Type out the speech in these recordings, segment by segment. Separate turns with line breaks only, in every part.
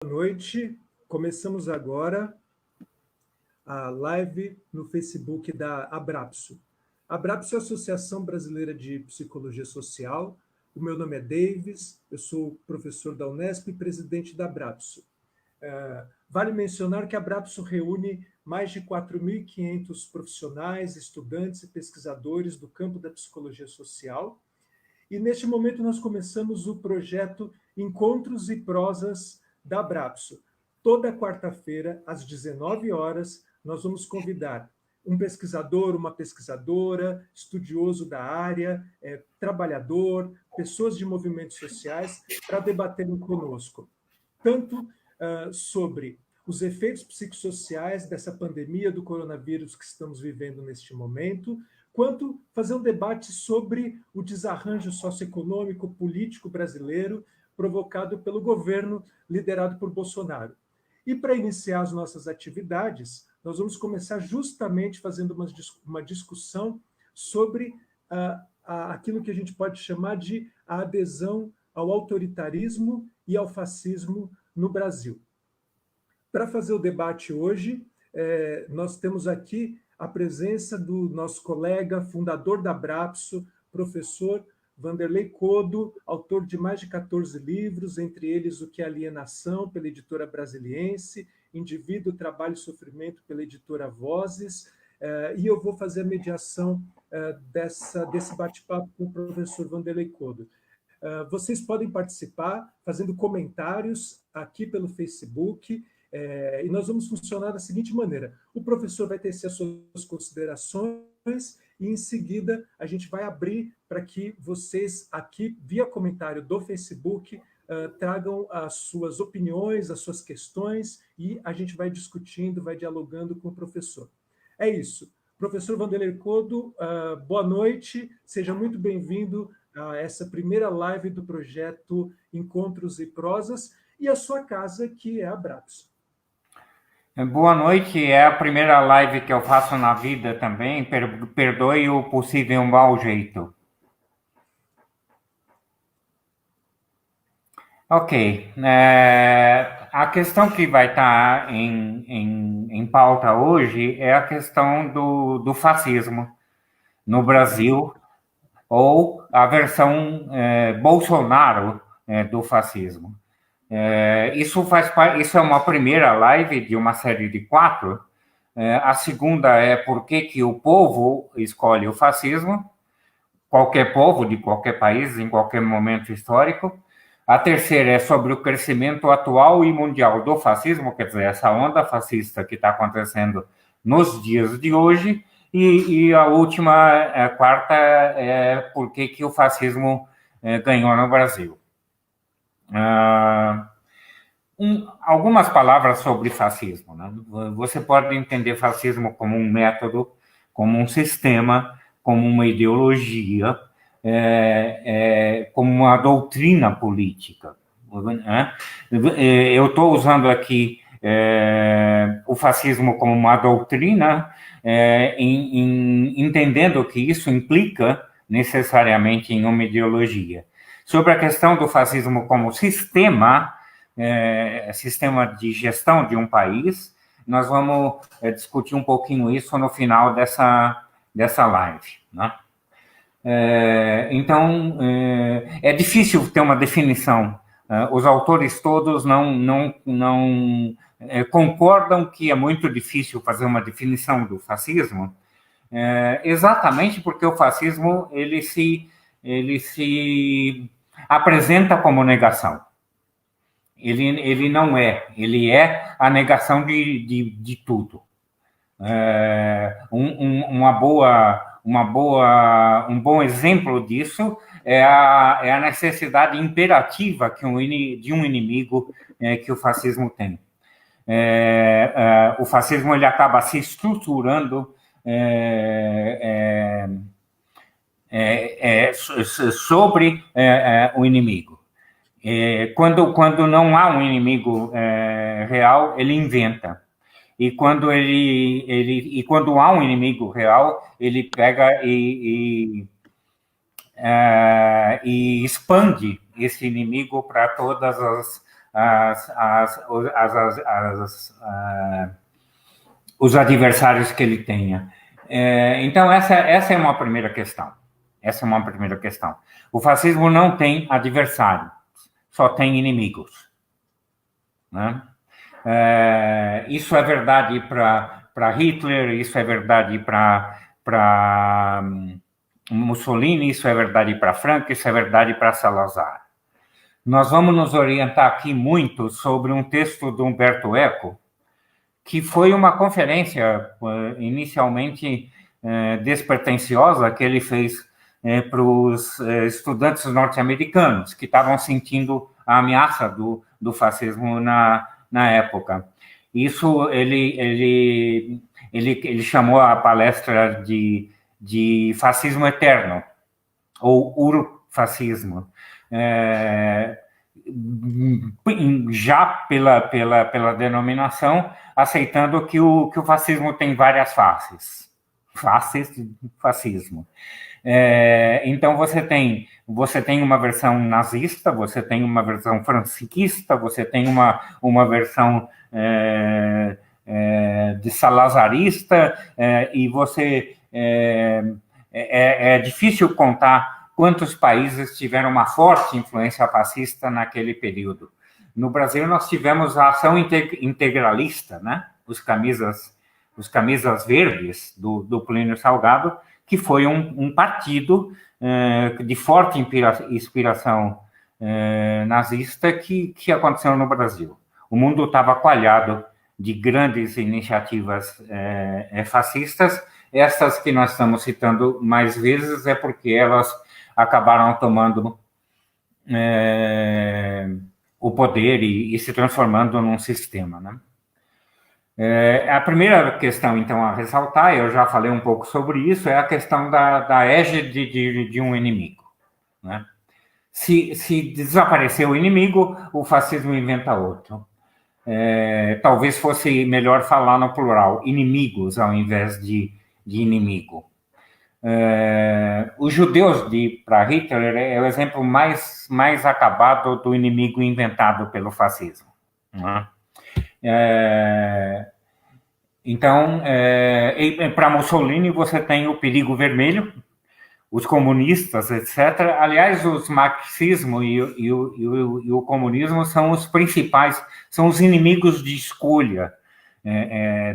Boa noite. Começamos agora a live no Facebook da Abrapso. A Abrapso é a Associação Brasileira de Psicologia Social. O meu nome é Davis, eu sou professor da Unesp e presidente da Abrapso. Vale mencionar que a Abrapso reúne mais de 4.500 profissionais, estudantes e pesquisadores do campo da psicologia social. E neste momento nós começamos o projeto Encontros e Prosas da Abrapso. Toda quarta-feira, às 19 horas, nós vamos convidar um pesquisador, uma pesquisadora, estudioso da área, trabalhador, pessoas de movimentos sociais, para debaterem conosco, tanto sobre os efeitos psicossociais dessa pandemia do coronavírus que estamos vivendo neste momento, quanto fazer um debate sobre o desarranjo socioeconômico político brasileiro provocado pelo governo liderado por Bolsonaro. E para iniciar as nossas atividades, nós vamos começar justamente fazendo uma discussão sobre aquilo que a gente pode chamar de a adesão ao autoritarismo e ao fascismo no Brasil. Para fazer o debate hoje, nós temos aqui a presença do nosso colega, fundador da Abrapso, professor Vanderlei Codo, autor de mais de 14 livros, entre eles O que é Alienação, pela editora Brasiliense, Indivíduo, Trabalho e Sofrimento, pela editora Vozes, e eu vou fazer a mediação desse bate-papo com o professor Vanderlei Codo. Vocês podem participar fazendo comentários aqui pelo Facebook, e nós vamos funcionar da seguinte maneira: o professor vai tecer as suas considerações e, em seguida, a gente vai abrir para que vocês, aqui, via comentário do Facebook, tragam as suas opiniões, as suas questões, e a gente vai discutindo, vai dialogando com o professor. É isso. Professor Vanderlei Codo, boa noite, seja muito bem-vindo a essa primeira live do projeto Encontros e Prosas, e a sua casa, que é a Abrapso.
Boa noite, é a primeira live que eu faço na vida também, perdoe o possível mau jeito. Ok, a questão que vai estar em pauta hoje é a questão do fascismo no Brasil, ou a versão Bolsonaro do fascismo. Isso é uma primeira live de uma série de 4. A segunda é por que o povo escolhe o fascismo, qualquer povo de qualquer país, em qualquer momento histórico. A terceira é sobre o crescimento atual e mundial do fascismo, quer dizer, essa onda fascista que está acontecendo nos dias de hoje. E a última, a quarta, é por que o fascismo ganhou no Brasil. Algumas palavras sobre fascismo, né? Você pode entender fascismo como um método, como um sistema, como uma ideologia, como uma doutrina política. Eu estou usando aqui o fascismo como uma doutrina, entendendo que isso implica necessariamente em uma ideologia. Sobre a questão do fascismo como sistema de gestão de um país, nós vamos discutir um pouquinho isso no final dessa live, né? Então, é difícil ter uma definição. Os autores todos não concordam que é muito difícil fazer uma definição do fascismo, exatamente porque o fascismo ele se apresenta como negação. Ele não é, ele é a negação de tudo. Um bom exemplo disso é a necessidade imperativa de um inimigo que o fascismo tem. O fascismo ele acaba se estruturando sobre o inimigo. Quando não há um inimigo real, ele inventa. E quando há um inimigo real, ele pega e expande esse inimigo para todas os adversários que ele tenha. Então, essa é uma primeira questão. Essa é uma primeira questão. O fascismo não tem adversário, só tem inimigos, né? Isso é verdade para Hitler, isso é verdade para Mussolini, isso é verdade para Franco, isso é verdade para Salazar. Nós vamos nos orientar aqui muito sobre um texto do Umberto Eco, que foi uma conferência inicialmente despretensiosa que ele fez para os estudantes norte-americanos que estavam sentindo a ameaça do fascismo na época. Isso ele chamou a palestra de fascismo eterno, ou urfascismo, já pela denominação, aceitando que o fascismo tem várias faces de fascismo. Então, você tem uma versão nazista, você tem uma versão franquista, você tem uma versão de salazarista, e você... É difícil contar quantos países tiveram uma forte influência fascista naquele período. No Brasil, nós tivemos a ação integralista, né? Os camisas verdes do Plínio Salgado, que foi um partido de forte inspiração nazista que aconteceu no Brasil. O mundo estava coalhado de grandes iniciativas fascistas. Essas que nós estamos citando mais vezes é porque elas acabaram tomando o poder e se transformando num sistema, né? A primeira questão, então, a ressaltar, eu já falei um pouco sobre isso, é a questão da égide de um inimigo, né? Se desaparecer o inimigo, o fascismo inventa outro. Talvez fosse melhor falar no plural, inimigos, ao invés de inimigo. Os judeus, para Hitler, é o exemplo mais acabado do inimigo inventado pelo fascismo, né? Então, para Mussolini, você tem o perigo vermelho, os comunistas, etc. Aliás, o marxismo e o comunismo são os principais, são os inimigos de escolha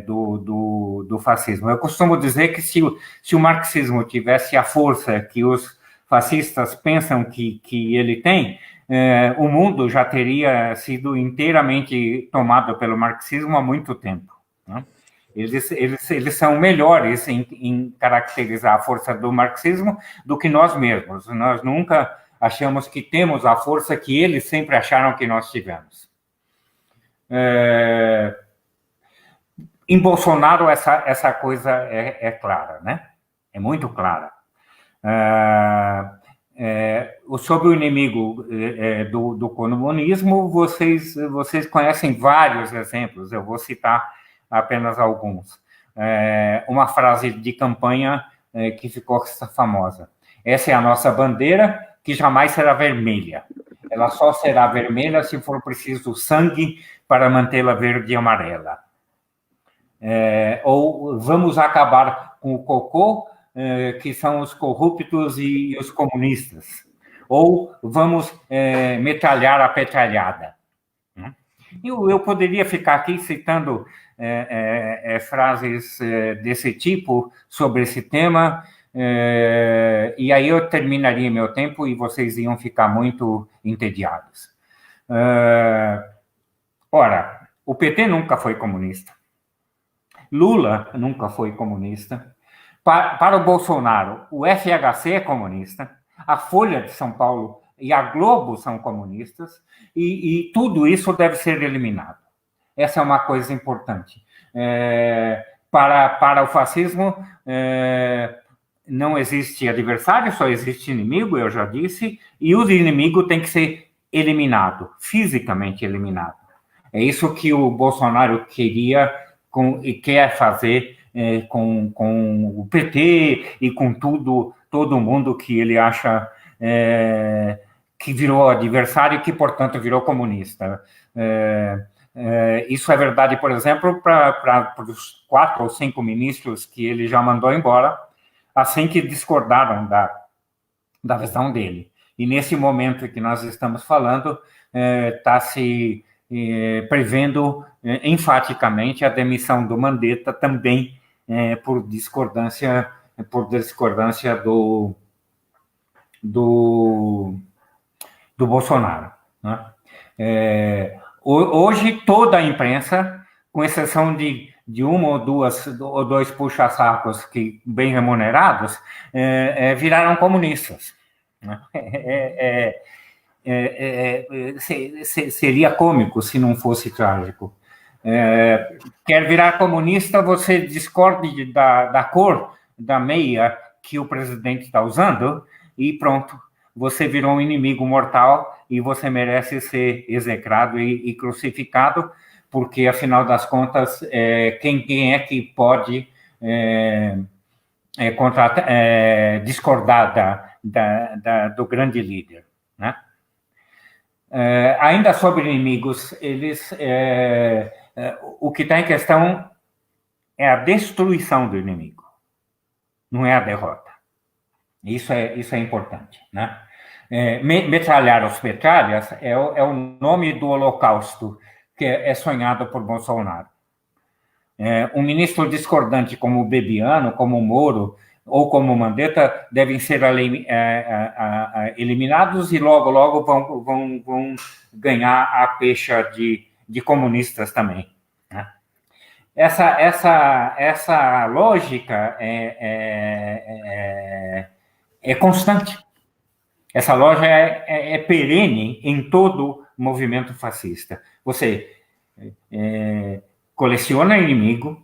do fascismo. Eu costumo dizer que se o marxismo tivesse a força que os fascistas pensam que ele tem, o mundo já teria sido inteiramente tomado pelo marxismo há muito tempo, né? Eles são melhores em caracterizar a força do marxismo do que nós mesmos. Nós nunca achamos que temos a força que eles sempre acharam que nós tivemos. Em Bolsonaro, essa coisa é clara, né? É muito clara. Sobre o inimigo do comunismo, vocês conhecem vários exemplos, eu vou citar apenas alguns. Uma frase de campanha que ficou famosa: essa é a nossa bandeira, que jamais será vermelha. Ela só será vermelha se for preciso sangue para mantê-la verde e amarela. Ou vamos acabar com o cocô, que são os corruptos e os comunistas. Ou vamos metralhar a petralhada. Eu poderia ficar aqui citando frases desse tipo sobre esse tema, e aí eu terminaria meu tempo e vocês iam ficar muito entediados. Ora, o PT nunca foi comunista. Lula nunca foi comunista. Para o Bolsonaro, o FHC é comunista, a Folha de São Paulo e a Globo são comunistas, e tudo isso deve ser eliminado. Essa é uma coisa importante. Para o fascismo, não existe adversário, só existe inimigo, eu já disse, e o inimigo tem que ser eliminado, fisicamente eliminado. É isso que o Bolsonaro queria e quer fazer com o PT e com todo mundo que ele acha que virou adversário e que, portanto, virou comunista. Isso é verdade, por exemplo, para os 4 ou 5 ministros que ele já mandou embora, assim que discordaram da visão dele. E nesse momento que nós estamos falando, está se prevendo enfaticamente a demissão do Mandetta também por discordância do Bolsonaro, né? Hoje toda a imprensa, com exceção de uma ou dois puxa-sacos que bem remunerados, viraram comunistas, né? Seria cômico se não fosse trágico. Quer virar comunista, você discorde da cor da meia que o presidente está usando e pronto, você virou um inimigo mortal e você merece ser execrado e crucificado, porque, afinal das contas, quem é que pode discordar do grande líder, né? Ainda sobre inimigos, o que está em questão é a destruição do inimigo, não é a derrota. Isso é importante, né? Metralhar os metralhas é o nome do holocausto que é sonhado por Bolsonaro. Um ministro discordante como o Bebiano, como o Moro ou como o Mandetta devem ser eliminados e logo vão ganhar a pecha de comunistas também, né? Essa lógica é constante. Essa lógica é perene em todo movimento fascista. Você coleciona inimigo,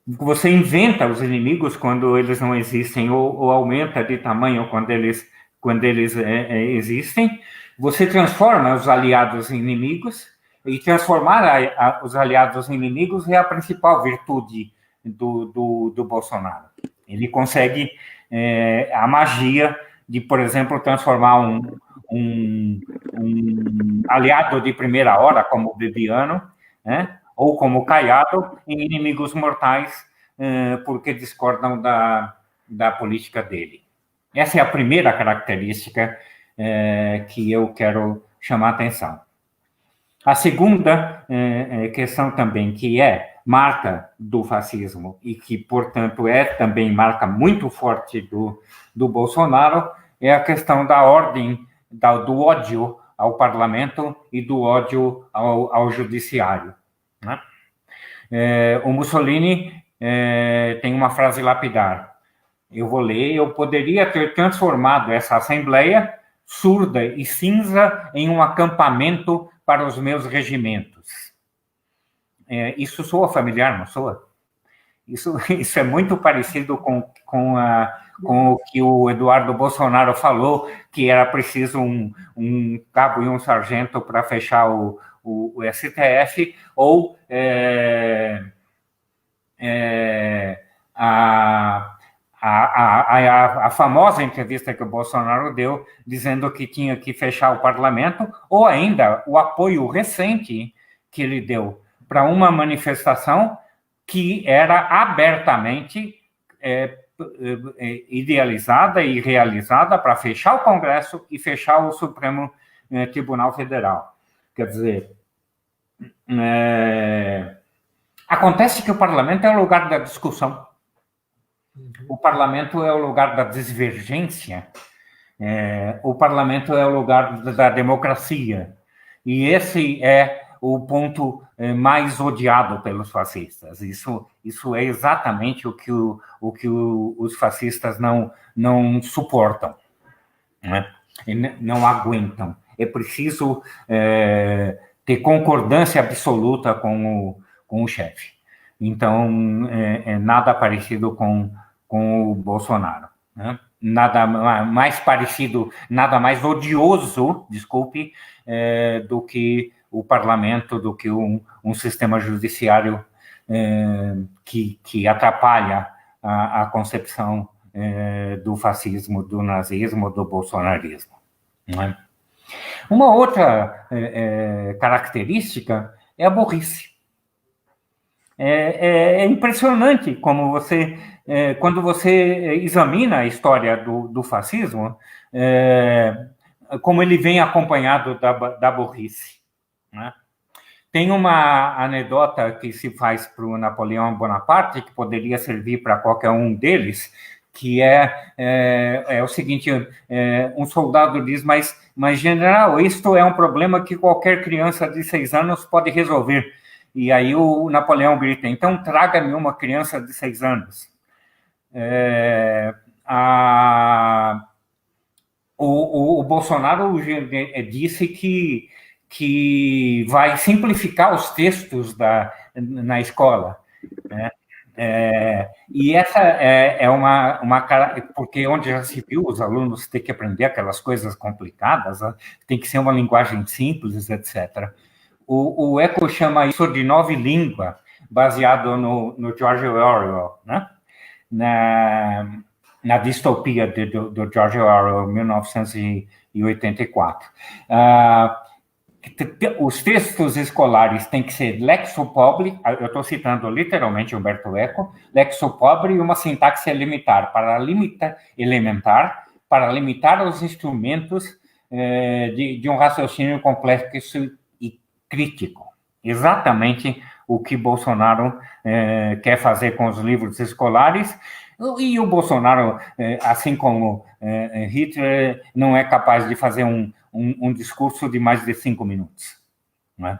você inventa os inimigos quando eles não existem, ou aumenta de tamanho quando eles existem, você transforma os aliados em inimigos, e transformar os aliados em inimigos é a principal virtude do Bolsonaro. Ele consegue a magia de, por exemplo, transformar um aliado de primeira hora, como o Bebiano, né, ou como o Caiado, em inimigos mortais, porque discordam da política dele. Essa é a primeira característica que eu quero chamar a atenção. A segunda questão também, que é marca do fascismo e que, portanto, é também marca muito forte do Bolsonaro, é a questão da ordem, do ódio ao parlamento e do ódio ao judiciário, né? O Mussolini tem uma frase lapidar. Eu vou ler: eu poderia ter transformado essa assembleia surda e cinza em um acampamento para os meus regimentos. Isso soa familiar, não soa? Isso é muito parecido com o que o Eduardo Bolsonaro falou, que era preciso um cabo e um sargento para fechar o STF, ou a famosa entrevista que o Bolsonaro deu, dizendo que tinha que fechar o parlamento, ou ainda o apoio recente que ele deu para uma manifestação que era abertamente idealizada e realizada para fechar o Congresso e fechar o Supremo Tribunal Federal. Quer dizer, acontece que o parlamento é o lugar da discussão. O parlamento é o lugar da divergência, o parlamento é o lugar da democracia. E esse é o ponto mais odiado pelos fascistas. Isso é exatamente o que os fascistas não suportam, né? Não aguentam. É preciso ter concordância absoluta com o chefe. Então, nada parecido com o Bolsonaro, né? Nada mais parecido, nada mais odioso, desculpe, do que o parlamento, do que um sistema judiciário que atrapalha a concepção do fascismo, do nazismo, do bolsonarismo. não é? Uma outra característica é a burrice. É impressionante como você, quando você examina a história do fascismo, como ele vem acompanhado da burrice, né? Tem uma anedota que se faz para o Napoleão Bonaparte, que poderia servir para qualquer um deles, que é o seguinte, um soldado diz, mas general, isto é um problema que qualquer criança de 6 anos pode resolver. E aí o Napoleão grita, então traga-me uma criança de 6 anos. O Bolsonaro disse que vai simplificar os textos na escola, né? E essa é uma porque onde já se viu os alunos ter que aprender aquelas coisas complicadas, né? Tem que ser uma linguagem simples, etc. O Eco chama isso de nova língua, baseado no George Orwell, né? Na distopia do George Orwell, 1984. Os textos escolares têm que ser lexopobre, eu estou citando literalmente Humberto Eco, lexopobre e uma sintaxe elementar, para limitar os instrumentos de um raciocínio complexo e crítico. Exatamente o que Bolsonaro quer fazer com os livros escolares. E o Bolsonaro, assim como Hitler, não é capaz de fazer um discurso de mais de 5 minutos. Né?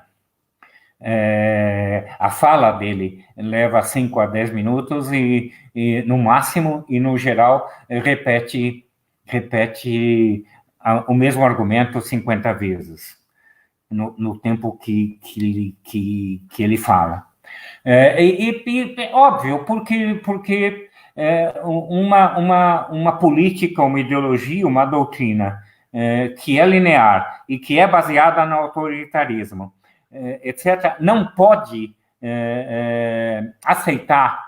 A fala dele leva 5 a 10 minutos e no máximo, e no geral, repete o mesmo argumento 50 vezes no tempo que ele fala. Óbvio, porque uma política, uma ideologia, uma doutrina que é linear e que é baseada no autoritarismo, etc., não pode aceitar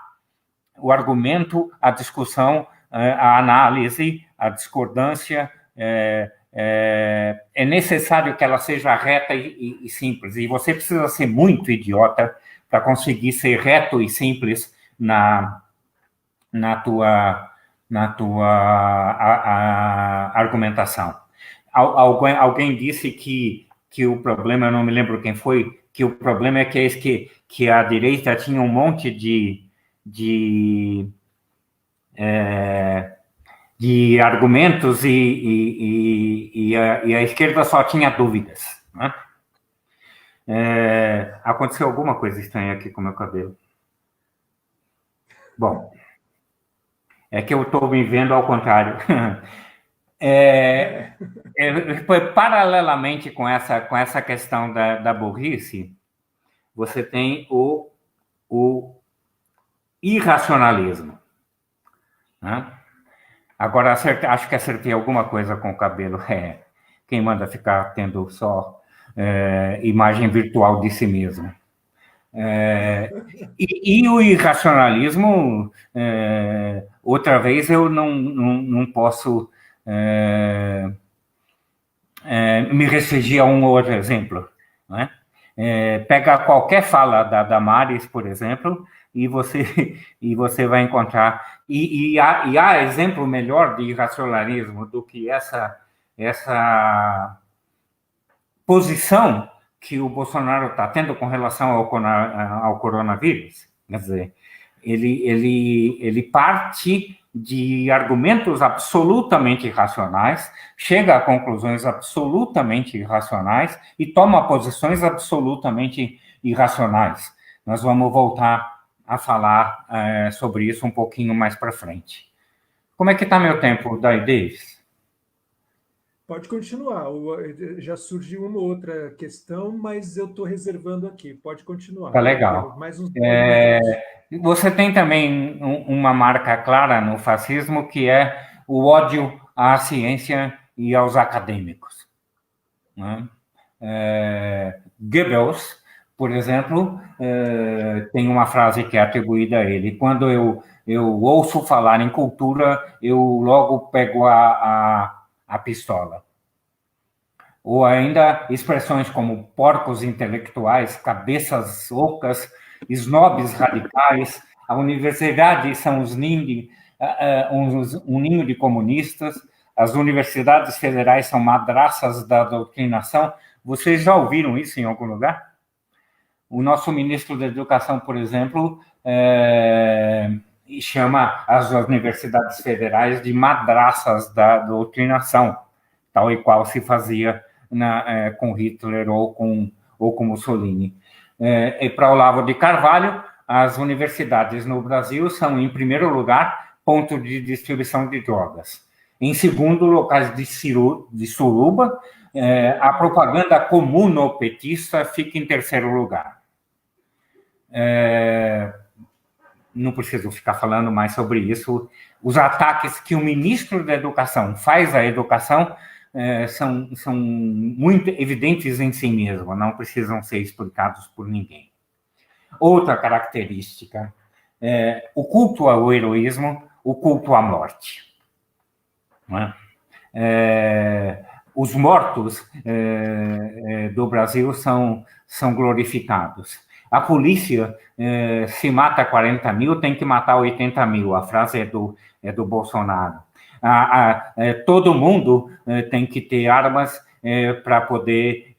o argumento, a discussão, a análise, a discordância. É necessário que ela seja reta e simples. E você precisa ser muito idiota para conseguir ser reto e simples na tua argumentação. Alguém disse que o problema, eu não me lembro quem foi, que o problema é que a direita tinha um monte de argumentos e a esquerda só tinha dúvidas, né? Aconteceu alguma coisa estranha aqui com o meu cabelo. Bom, é que eu estou me vendo ao contrário. Paralelamente com essa questão da burrice, você tem o irracionalismo, né? Agora, acho que acertei alguma coisa com o cabelo. Quem manda ficar tendo só imagem virtual de si mesmo. E o irracionalismo, outra vez, eu não posso me restringir a um ou outro exemplo, né? Pega qualquer fala da Damares, por exemplo, e você vai encontrar. E há exemplo melhor de irracionalismo do que essa posição que o Bolsonaro está tendo com relação ao coronavírus. Quer dizer, ele parte de argumentos absolutamente irracionais, chega a conclusões absolutamente irracionais e toma posições absolutamente irracionais. Nós vamos voltar a falar sobre isso um pouquinho mais para frente. Como é que está meu tempo, Davis?
Pode continuar. Já surgiu uma outra questão, mas eu estou reservando aqui. Pode continuar.
Tá legal.
Mais uns 10 minutos.
Você tem também uma marca clara no fascismo, que é o ódio à ciência e aos acadêmicos, né? Goebbels, por exemplo, tem uma frase que é atribuída a ele: quando eu ouço falar em cultura, eu logo pego a pistola. ou ainda expressões como porcos intelectuais, cabeças ocas, snobs radicais, a universidade são um ninho de comunistas, as universidades federais são madraças da doutrinação. Vocês já ouviram isso em algum lugar? O nosso ministro da Educação, por exemplo, chama as universidades federais de madraças da doutrinação, tal e qual se fazia com Hitler ou com Mussolini. E para Olavo de Carvalho, as universidades no Brasil são, em primeiro lugar, ponto de distribuição de drogas. Em segundo, locais de suruba. A propaganda comunopetista fica em terceiro lugar. Não preciso ficar falando mais sobre isso. Os ataques que o ministro da Educação faz à educação são muito evidentes em si mesmo, não precisam ser explicados por ninguém. Outra característica, o culto ao heroísmo, o culto à morte. Não é? Os mortos do Brasil são glorificados. A polícia, se mata 40 mil, tem que matar 80 mil. A frase é do Bolsonaro. Todo mundo tem que ter armas para poder,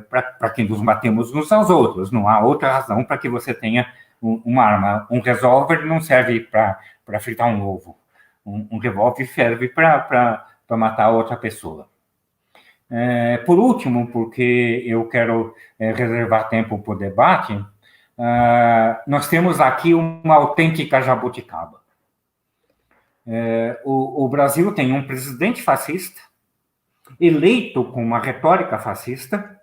para que nos matemos uns aos outros. Não há outra razão para que você tenha uma arma. Um revólver não serve para fritar um ovo. Um revólver serve para matar outra pessoa. Por último, porque eu quero reservar tempo para o debate, nós temos aqui uma autêntica jabuticaba. O Brasil tem um presidente fascista, eleito com uma retórica fascista,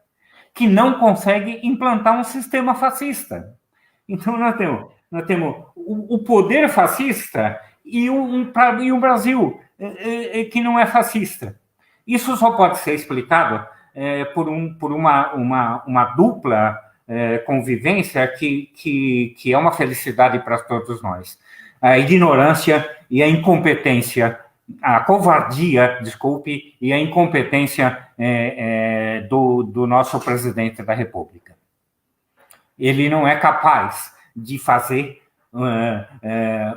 que não consegue implantar um sistema fascista. Então, nós temos o poder fascista e o Brasil, que não é fascista. Isso só pode ser explicado por uma dupla convivência que é uma felicidade para todos nós. A ignorância e a incompetência, a covardia, desculpe, e a incompetência do nosso presidente da República. Ele não é capaz de fazer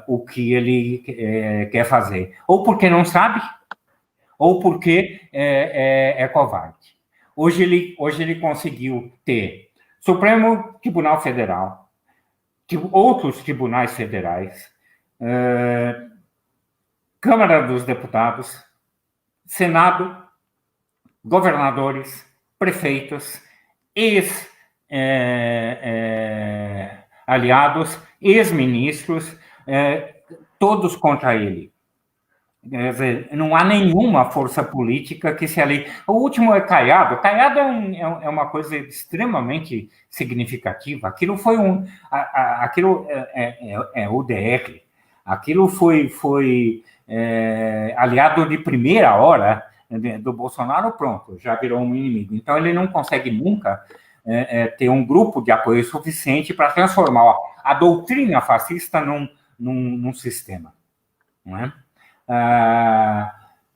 o que ele quer fazer, ou porque não sabe, ou porque é covarde. Hoje ele conseguiu ter Supremo Tribunal Federal, outros tribunais federais, Câmara dos Deputados, Senado, governadores, prefeitos, ex-aliados, ex-ministros, todos contra ele. Quer dizer, não há nenhuma força política que se alie. O último é Caiado. Caiado é uma coisa extremamente significativa. Aquilo foi aquilo é o DR. Aquilo foi aliado de primeira hora do Bolsonaro, pronto, já virou um inimigo. Então, ele não consegue nunca ter um grupo de apoio suficiente para transformar a doutrina fascista num sistema. Não é?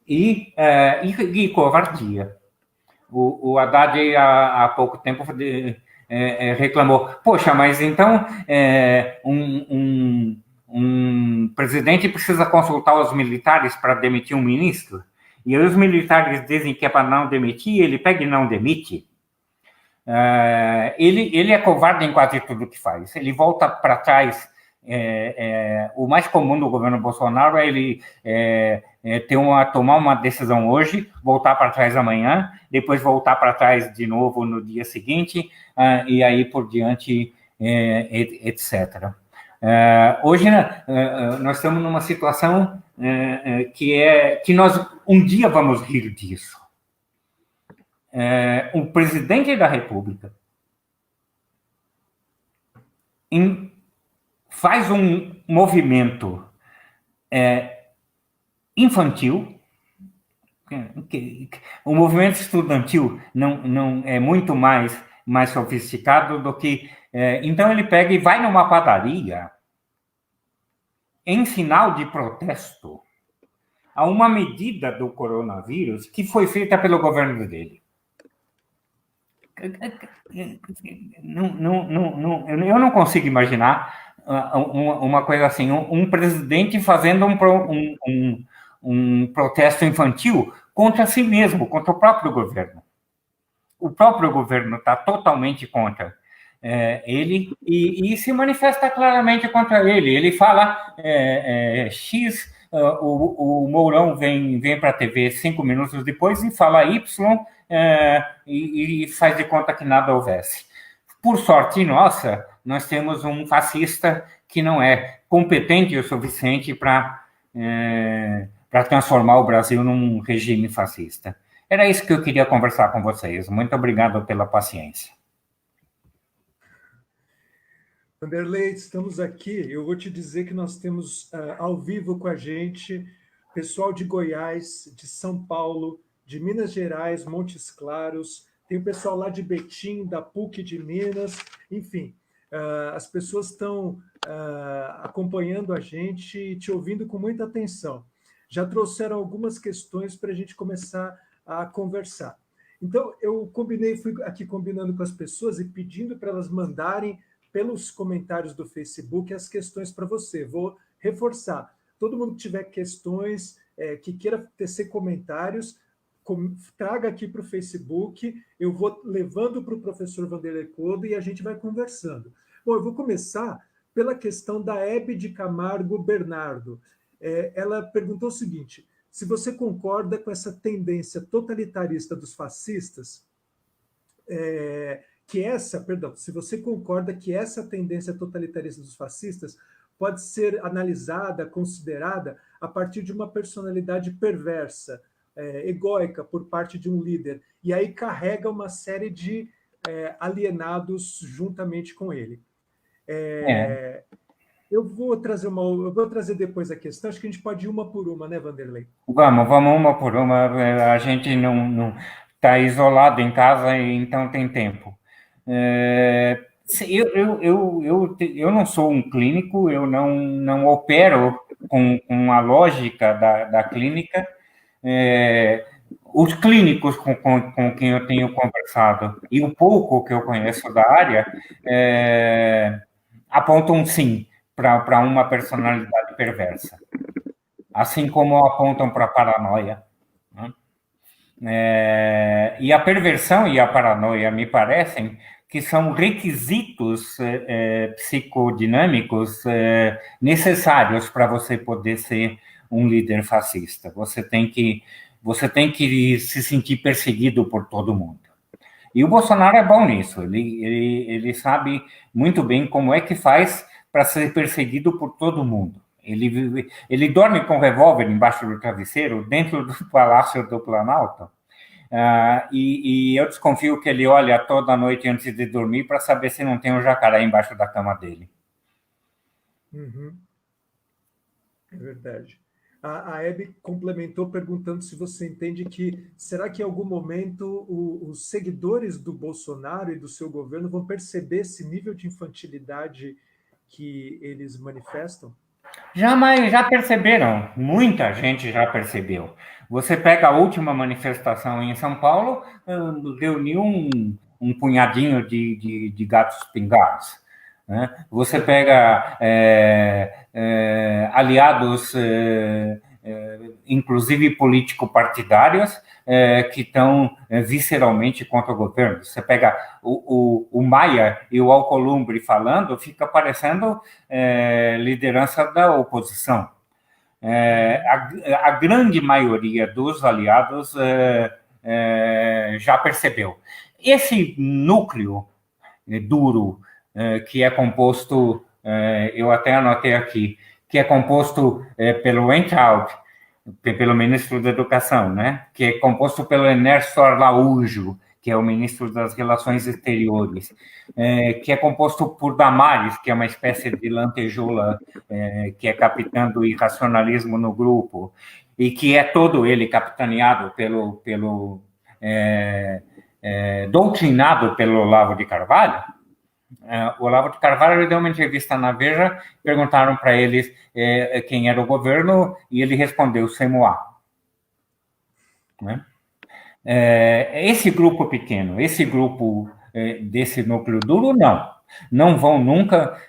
E covardia. O Haddad, há pouco tempo, reclamou: poxa, mas então um presidente precisa consultar os militares para demitir um ministro? E aí os militares dizem que é para não demitir, ele pega e não demite. Ele é covarde em quase tudo que faz. Ele volta para trás. O mais comum do governo Bolsonaro é ele tomar uma decisão hoje, voltar para trás amanhã, depois voltar para trás de novo no dia seguinte, e aí por diante, etc. Hoje, nós estamos numa situação que nós um dia vamos rir disso. O presidente da República faz um movimento infantil. O movimento estudantil não é muito mais sofisticado do que... então, ele pega e vai numa padaria, em sinal de protesto, a uma medida do coronavírus que foi feita pelo governo dele. Eu não consigo imaginar uma coisa assim, um presidente fazendo um protesto infantil contra si mesmo, contra o próprio governo. O próprio governo está totalmente contra ele e se manifesta claramente contra ele. Ele fala X, o Mourão vem para a TV 5 minutos depois e fala Y e faz de conta que nada houvesse. Por sorte nossa, nós temos um fascista que não é competente o suficiente para transformar o Brasil num regime fascista. Era isso que eu queria conversar com vocês. Muito obrigado pela paciência.
Vanderlei, estamos aqui. Eu vou te dizer que nós temos ao vivo com a gente pessoal de Goiás, de São Paulo, de Minas Gerais, Montes Claros, tem o pessoal lá de Betim, da PUC de Minas, enfim, as pessoas estão acompanhando a gente e te ouvindo com muita atenção. Já trouxeram algumas questões para a gente começar a conversar. Então, eu fui aqui combinando com as pessoas e pedindo para elas mandarem pelos comentários do Facebook as questões para você. Vou reforçar. Todo mundo que tiver questões, que queira tecer comentários, traga aqui para o Facebook, eu vou levando para o professor Vanderlei Clodo e a gente vai conversando. Bom, eu vou começar pela questão da Hebe de Camargo Bernardo. Ela perguntou o seguinte: se você concorda com essa tendência totalitarista dos fascistas, se você concorda que essa tendência totalitarista dos fascistas pode ser analisada, considerada a partir de uma personalidade perversa, egóica por parte de um líder, e aí carrega uma série de alienados juntamente com ele. Eu vou trazer depois a questão, acho que a gente pode ir uma por uma, né, Vanderlei?
Vamos uma por uma, a gente não está isolado em casa, então tem tempo. Eu não sou um clínico, eu não opero com a lógica da clínica. Os clínicos com quem eu tenho conversado e o pouco que eu conheço da área apontam sim para uma personalidade perversa, assim como apontam para a paranoia. E a perversão e a paranoia me parecem que são requisitos psicodinâmicos necessários para você poder ser um líder fascista. Você tem que se sentir perseguido por todo mundo. E o Bolsonaro é bom nisso. Ele sabe muito bem como é que faz para ser perseguido por todo mundo. Ele dorme com revólver embaixo do travesseiro, dentro do Palácio do Planalto, e eu desconfio que ele olha toda noite antes de dormir para saber se não tem um jacaré embaixo da cama dele.
Uhum. É verdade. A Hebe complementou perguntando se você entende que será que em algum momento os seguidores do Bolsonaro e do seu governo vão perceber esse nível de infantilidade que eles manifestam?
Já perceberam, muita gente já percebeu. Você pega a última manifestação em São Paulo, reuniu um punhadinho de gatos pingados. Né? Você pega aliados, inclusive político-partidários, que estão visceralmente contra o governo. Você pega o Maia e o Alcolumbre falando, fica parecendo liderança da oposição. A grande maioria dos aliados já percebeu. Esse núcleo duro, que é composto, eu até anotei aqui, que é composto pelo Weintraub, pelo ministro da Educação, né? Que é composto pelo Ernesto Araújo, que é o ministro das Relações Exteriores, que é composto por Damares, que é uma espécie de lantejoula, que é capitã do irracionalismo no grupo, e que é todo ele capitaneado doutrinado pelo Olavo de Carvalho. O Olavo de Carvalho deu uma entrevista na Veja, perguntaram para ele quem era o governo, e ele respondeu, CEMOA. né? Esse grupo pequeno, esse grupo desse núcleo duro, não vão nunca.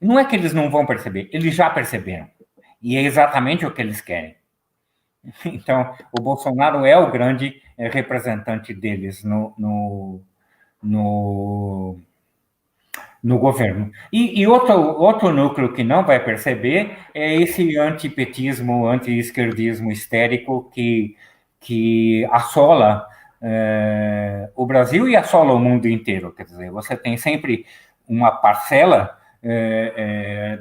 Não é que eles não vão perceber, eles já perceberam. E é exatamente o que eles querem. Então, o Bolsonaro é o grande representante deles no governo. E outro núcleo que não vai perceber é esse antipetismo, anti-esquerdismo histérico que assola o Brasil e assola o mundo inteiro. Quer dizer, você tem sempre uma parcela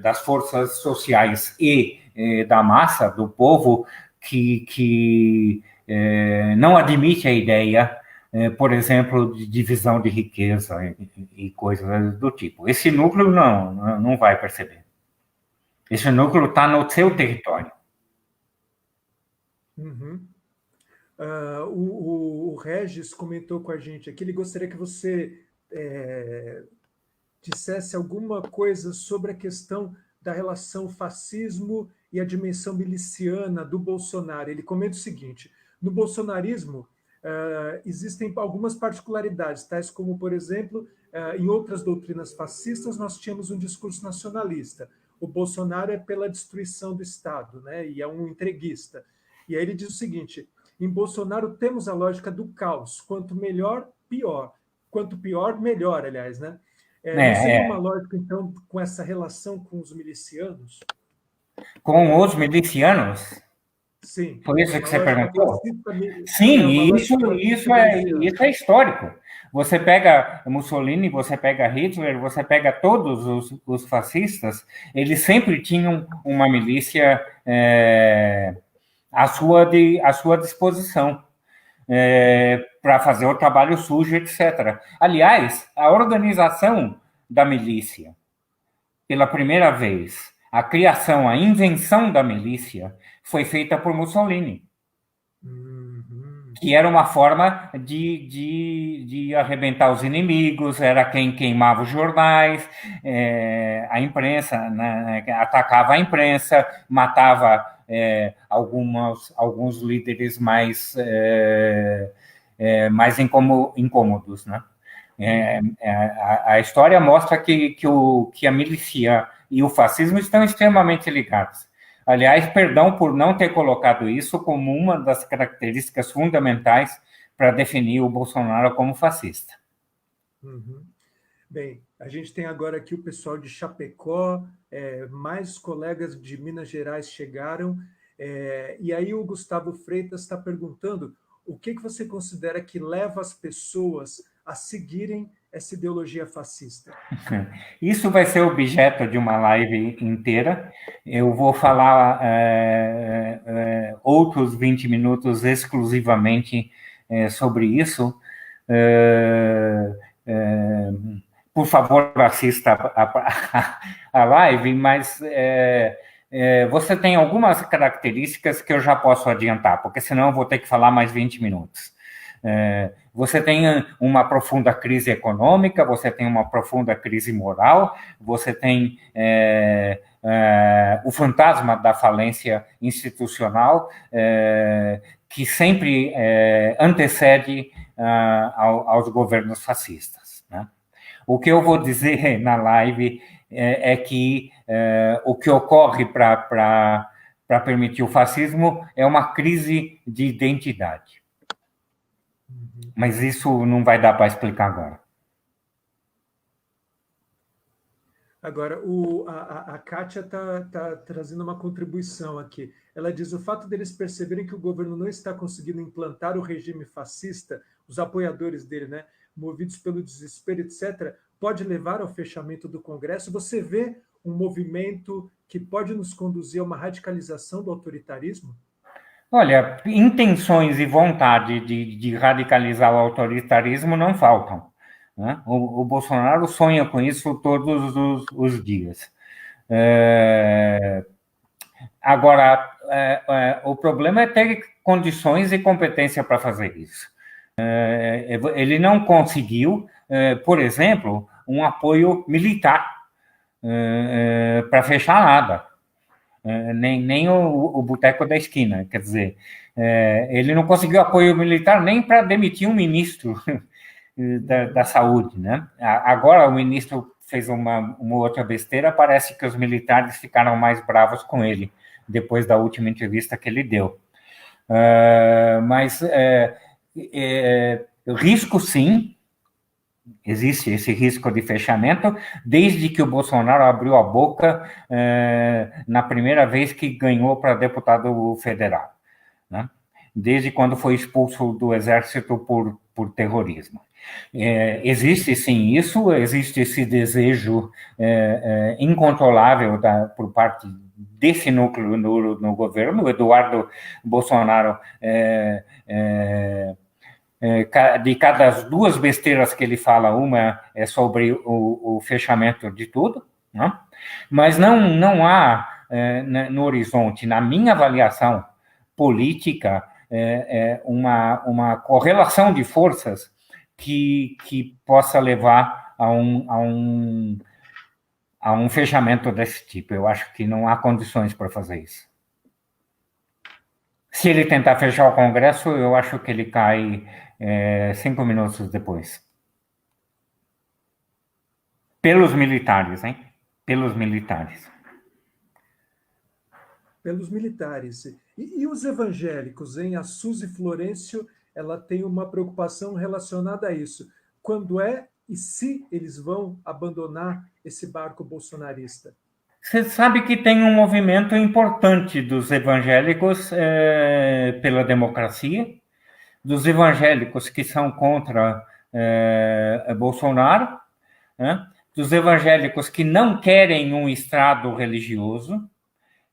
das forças sociais e da massa, do povo, que não admite a ideia, por exemplo, de divisão de riqueza e coisas do tipo. Esse núcleo não vai perceber. Esse núcleo está no seu território.
Uhum. O Regis comentou com a gente aqui, ele gostaria que você dissesse alguma coisa sobre a questão da relação fascismo e a dimensão miliciana do Bolsonaro. Ele comenta o seguinte: no bolsonarismo existem algumas particularidades, tais como, por exemplo, em outras doutrinas fascistas nós tínhamos um discurso nacionalista. O Bolsonaro é pela destruição do Estado, né? E é um entreguista. E aí ele diz o seguinte: em Bolsonaro temos a lógica do caos, quanto melhor, pior. Quanto pior, melhor, aliás, né? Não seria uma lógica, então, com essa relação com os milicianos?
Com os milicianos?
Sim.
Foi isso que você perguntou? Sim, isso é histórico. Você pega Mussolini, você pega Hitler, você pega todos os fascistas, eles sempre tinham uma milícia à sua disposição para fazer o trabalho sujo, etc. Aliás, a organização da milícia, pela primeira vez, a criação, a invenção da milícia foi feita por Mussolini, que era uma forma de arrebentar os inimigos, era quem queimava os jornais, a imprensa, né, atacava a imprensa, matava alguns líderes mais incômodos, né? A história mostra que a milícia e o fascismo estão extremamente ligados. Aliás, perdão por não ter colocado isso como uma das características fundamentais para definir o Bolsonaro como fascista.
Uhum. Bem, a gente tem agora aqui o pessoal de Chapecó, mais colegas de Minas Gerais chegaram, e aí o Gustavo Freitas está perguntando o que você considera que leva as pessoas a seguirem essa ideologia fascista?
Isso vai ser objeto de uma live inteira. Eu vou falar outros 20 minutos exclusivamente sobre isso. Por favor, assista a live, mas você tem algumas características que eu já posso adiantar, porque senão eu vou ter que falar mais 20 minutos. Você tem uma profunda crise econômica, você tem uma profunda crise moral, você tem o fantasma da falência institucional, que sempre antecede aos governos fascistas, né? O que eu vou dizer na live é que o que ocorre para permitir o fascismo é uma crise de identidade. Mas isso não vai dar para explicar agora.
Agora, a Kátia está trazendo uma contribuição aqui. Ela diz: o fato deles perceberem que o governo não está conseguindo implantar o regime fascista, os apoiadores dele, né, movidos pelo desespero, etc., pode levar ao fechamento do Congresso. Você vê um movimento que pode nos conduzir a uma radicalização do autoritarismo?
Olha, intenções e vontade de radicalizar o autoritarismo não faltam, né? O Bolsonaro sonha com isso todos os dias. Agora, o problema é ter condições e competência para fazer isso. Ele não conseguiu, por exemplo, um apoio militar para fechar nada. nem o boteco da esquina, quer dizer, ele não conseguiu apoio militar nem para demitir um ministro da saúde, né? Agora o ministro fez uma outra besteira, parece que os militares ficaram mais bravos com ele, depois da última entrevista que ele deu. Mas risco, sim, existe esse risco de fechamento, desde que o Bolsonaro abriu a boca na primeira vez que ganhou para deputado federal, né? Desde quando foi expulso do exército por terrorismo. Existe sim isso, existe esse desejo incontrolável por parte desse núcleo no governo. O Eduardo Bolsonaro de cada duas besteiras que ele fala, uma é sobre o fechamento de tudo, né? Mas não há no horizonte, na minha avaliação política, uma correlação de forças que possa levar a um fechamento desse tipo. Eu acho que não há condições para fazer isso. Se ele tentar fechar o Congresso, eu acho que ele cai 5 minutos depois. Pelos militares, hein? Pelos militares.
Pelos militares. E os evangélicos, hein? A Suzy Florencio, ela tem uma preocupação relacionada a isso. Quando e se eles vão abandonar esse barco bolsonarista?
Você sabe que tem um movimento importante dos evangélicos pela democracia, dos evangélicos que são contra Bolsonaro, né? Dos evangélicos que não querem um Estado religioso.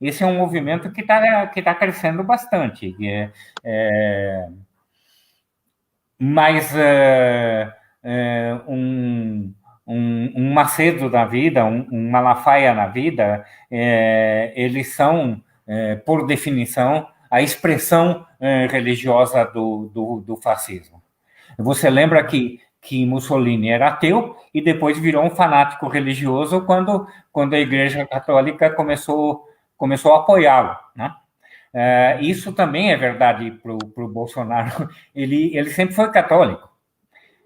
Esse é um movimento que tá crescendo bastante. Mas um Macedo da vida, um Malafaia na vida, eles são, por definição, a expressão religiosa do fascismo. Você lembra que Mussolini era ateu e depois virou um fanático religioso quando a Igreja Católica começou a apoiá-lo, né? Isso também é verdade para o Bolsonaro. Ele sempre foi católico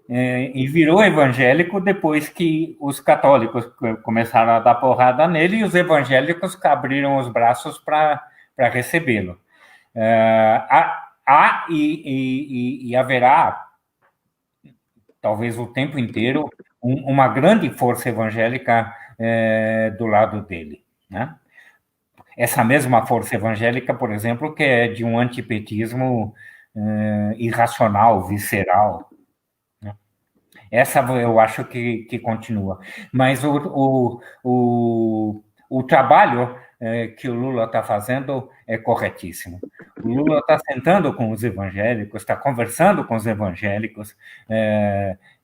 e virou evangélico depois que os católicos começaram a dar porrada nele e os evangélicos abriram os braços para recebê-lo. Há e haverá, talvez o tempo inteiro, uma grande força evangélica do lado dele, né? Essa mesma força evangélica, por exemplo, que é de um antipetismo irracional, visceral, né? Essa eu acho que continua. Mas o trabalho que o Lula está fazendo é corretíssimo. O Lula está sentando com os evangélicos, está conversando com os evangélicos,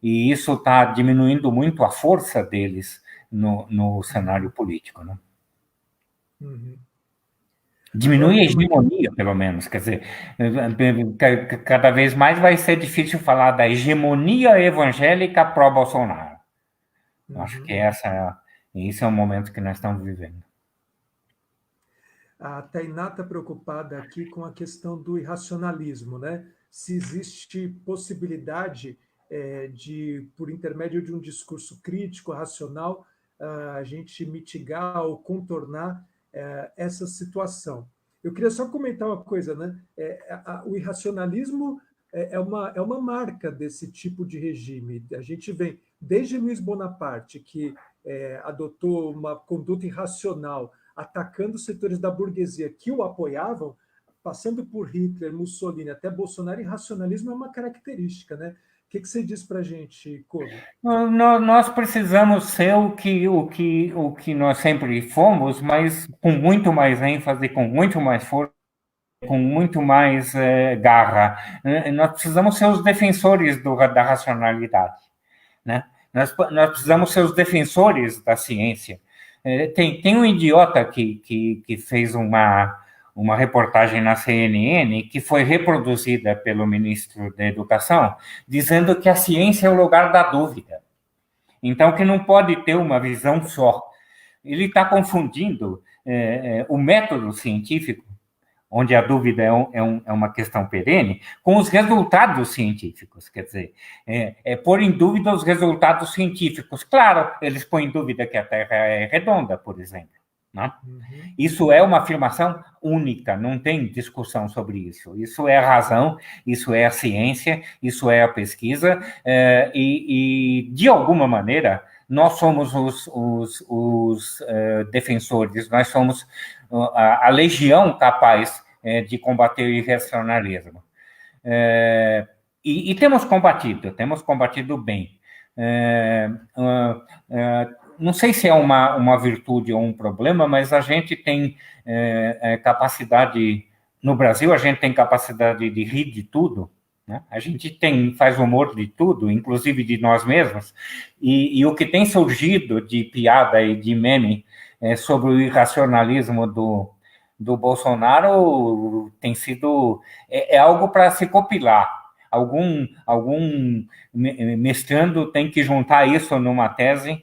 e isso está diminuindo muito a força deles no cenário político, né?
Uhum.
Diminui a hegemonia, pelo menos. Quer dizer, cada vez mais vai ser difícil falar da hegemonia evangélica pró-Bolsonaro. Uhum. Acho que esse é o momento que nós estamos vivendo.
A Tainá está preocupada aqui com a questão do irracionalismo, né? Se existe possibilidade por intermédio de um discurso crítico, racional, a gente mitigar ou contornar essa situação. Eu queria só comentar uma coisa, né? O irracionalismo é uma marca desse tipo de regime. A gente vem desde Luiz Bonaparte, que adotou uma conduta irracional, atacando os setores da burguesia que o apoiavam, passando por Hitler, Mussolini, até Bolsonaro. Irracionalismo é uma característica, né? O que você diz para a gente, Kobe?
Nós precisamos ser o que nós sempre fomos, mas com muito mais ênfase, com muito mais força, com muito mais garra. Nós precisamos ser os defensores da racionalidade, né? Nós precisamos ser os defensores da ciência. Tem um idiota que fez uma reportagem na CNN que foi reproduzida pelo ministro da Educação, dizendo que a ciência é o lugar da dúvida. Então, que não pode ter uma visão só. Ele está confundindo o método científico, onde a dúvida é uma questão perene, com os resultados científicos. Quer dizer, pôr em dúvida os resultados científicos. Claro, eles põem em dúvida que a Terra é redonda, por exemplo. Né? Isso é uma afirmação única, não tem discussão sobre isso. Isso é a razão, isso é a ciência, isso é a pesquisa, e de alguma maneira, nós somos os defensores, nós somos a legião capaz de combater o irracionalismo. E temos combatido bem. Não sei se é uma virtude ou um problema, mas a gente tem capacidade, no Brasil, a gente tem capacidade de rir de tudo, né? A gente faz humor de tudo, inclusive de nós mesmos, e o que tem surgido de piada e de meme sobre o irracionalismo do Bolsonaro tem sido algo para se compilar. Algum mestrando tem que juntar isso numa tese.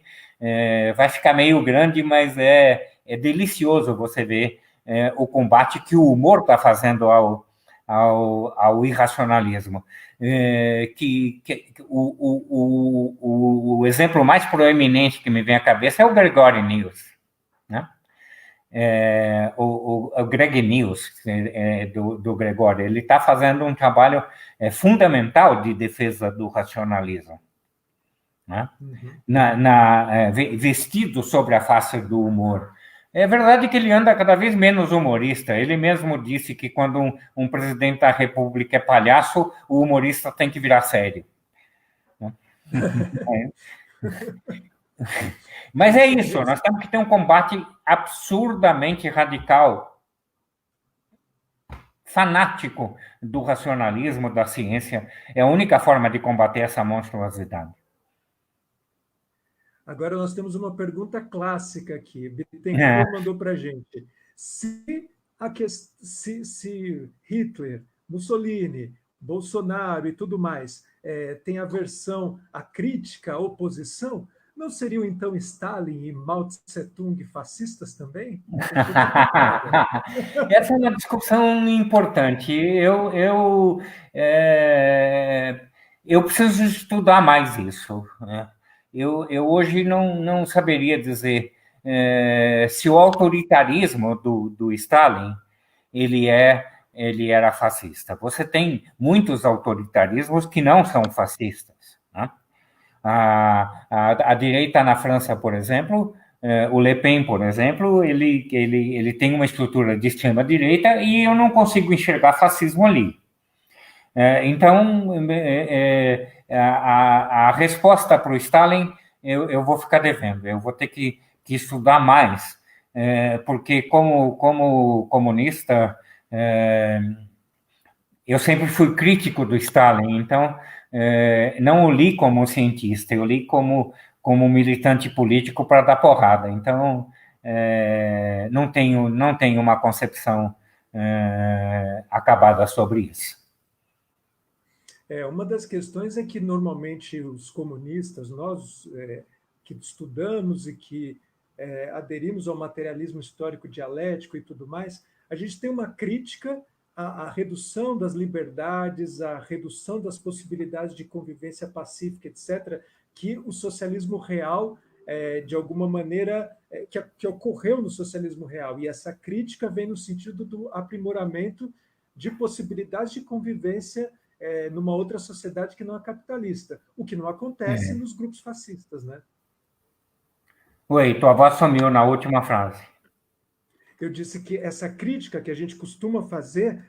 Vai ficar meio grande, mas é delicioso você ver o combate que o humor está fazendo ao irracionalismo. O exemplo mais proeminente que me vem à cabeça é o Gregório News, né? O Greg News, do Gregório, ele está fazendo um trabalho fundamental de defesa do racionalismo, né? Vestido sobre a face do humor. É verdade que ele anda cada vez menos humorista. Ele mesmo disse que quando um presidente da República é palhaço, o humorista tem que virar sério. Mas é isso, nós temos que ter um combate absurdamente radical, fanático do racionalismo, da ciência. É a única forma de combater essa monstruosidade.
Agora nós temos uma pergunta clássica aqui. Bittencourt mandou para a gente. Se Hitler, Mussolini, Bolsonaro e tudo mais tem aversão à crítica, à oposição, não seriam, então, Stalin e Mao Tse-tung fascistas também?
Essa é uma discussão importante. Eu preciso estudar mais isso, né? Eu hoje não saberia dizer se o autoritarismo do Stalin ele era fascista. Você tem muitos autoritarismos que não são fascistas, né? A direita na França, por exemplo, o Le Pen, por exemplo, ele tem uma estrutura de extrema-direita e eu não consigo enxergar fascismo ali. Então, a resposta para o Stalin, eu vou ficar devendo, eu vou ter que estudar mais, porque como comunista, eu sempre fui crítico do Stalin, então não o li como cientista, eu li como militante político para dar porrada. Então, não tenho uma concepção acabada sobre isso.
Uma das questões é que, normalmente, os comunistas, nós que estudamos e que aderimos ao materialismo histórico dialético e tudo mais, a gente tem uma crítica à redução das liberdades, à redução das possibilidades de convivência pacífica, etc., que o socialismo real, de alguma maneira, que ocorreu no socialismo real. E essa crítica vem no sentido do aprimoramento de possibilidades de convivência numa outra sociedade que não é capitalista, o que não acontece nos grupos fascistas, né?
Oi, tua voz sumiu na última frase.
Eu disse que essa crítica que a gente costuma fazer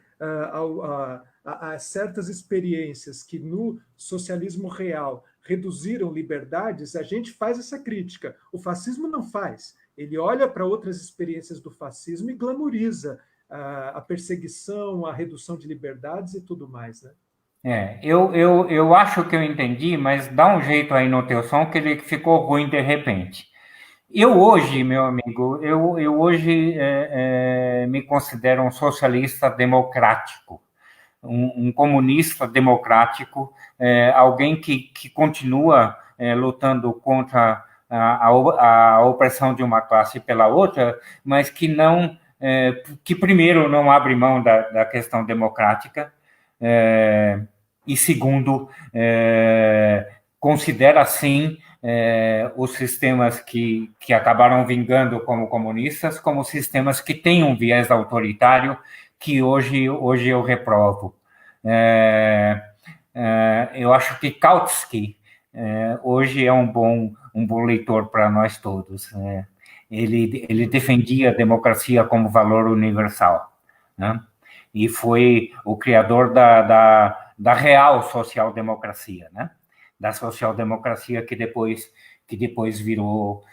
a certas experiências que no socialismo real reduziram liberdades, a gente faz essa crítica. O fascismo não faz. Ele olha para outras experiências do fascismo e glamoriza a perseguição, a redução de liberdades e tudo mais, né?
Eu acho que eu entendi, mas dá um jeito aí no teu som que ele ficou ruim de repente. Eu hoje, meu amigo, eu hoje me considero um socialista democrático, um comunista democrático, alguém que continua lutando contra a opressão de uma classe pela outra, mas que não, que primeiro não abre mão da questão democrática, e segundo, considera sim os sistemas que acabaram vingando como comunistas como sistemas que têm um viés autoritário que hoje eu reprovo. Eu acho que Kautsky hoje é um bom leitor para nós todos. Ele defendia a democracia como valor universal, né? E foi o criador da real social-democracia, né? Da social-democracia que depois virou,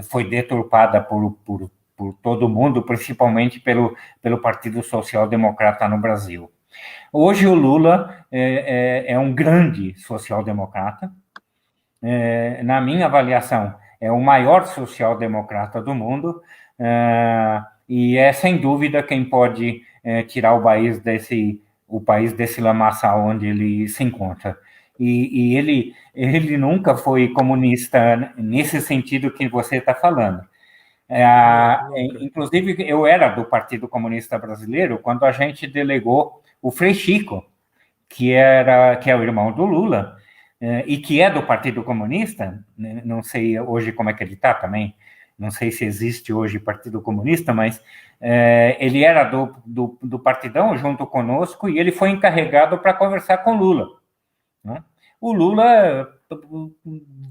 foi deturpada por todo mundo, principalmente pelo Partido Social Democrata no Brasil. Hoje o Lula é um grande social-democrata, na minha avaliação, é o maior social-democrata do mundo, e é sem dúvida quem pode tirar o país desse lamaçal onde ele se encontra. E ele nunca foi comunista nesse sentido que você está falando. Inclusive, eu era do Partido Comunista Brasileiro quando a gente delegou o Frei Chico, que é o irmão do Lula, e que é do Partido Comunista, né? Não sei hoje como é que ele está também, não sei se existe hoje Partido Comunista, mas ele era do Partidão junto conosco e ele foi encarregado para conversar com Lula, né? O Lula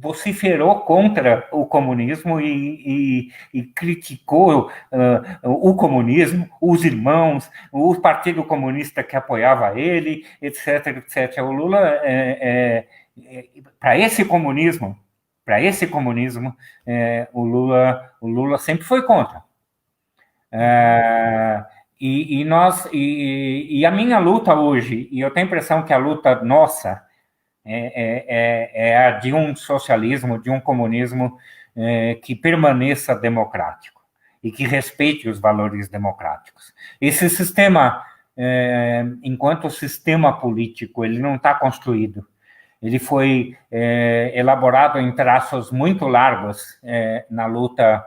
vociferou contra o comunismo e criticou o comunismo, os irmãos, o Partido Comunista que apoiava ele, etc, etc. O Lula, para esse comunismo, o Lula sempre foi contra. E a minha luta hoje, e eu tenho a impressão que a luta nossa é a de um socialismo, de um comunismo que permaneça democrático e que respeite os valores democráticos. Esse sistema, enquanto sistema político, ele não está construído. Ele foi elaborado em traços muito largos na luta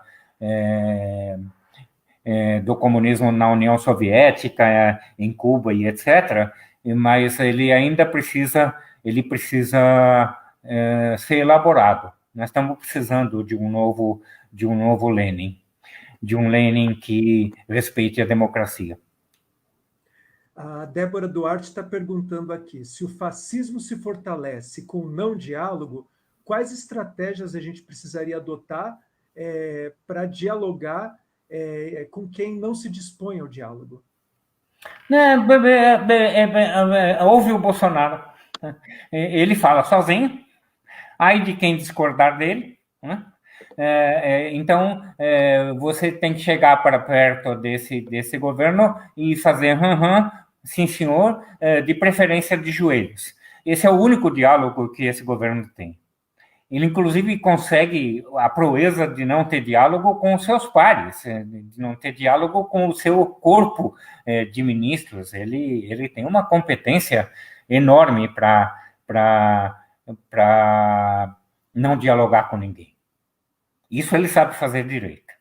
do comunismo na União Soviética, em Cuba e etc., mas ele ainda precisa ser elaborado. Nós estamos precisando de um novo Lenin, de um Lenin que respeite a democracia.
A Débora Duarte está perguntando aqui, se o fascismo se fortalece com o não diálogo, quais estratégias a gente precisaria adotar para dialogar com quem não se dispõe ao diálogo?
Houve o Bolsonaro. Ele fala sozinho, aí de quem discordar dele, né? Então, você tem que chegar para perto desse governo e fazer sim senhor, de preferência de joelhos. Esse é o único diálogo que esse governo tem. Ele, inclusive, consegue a proeza de não ter diálogo com os seus pares, de não ter diálogo com o seu corpo de ministros. Ele tem uma competência enorme para não dialogar com ninguém. Isso ele sabe fazer direito.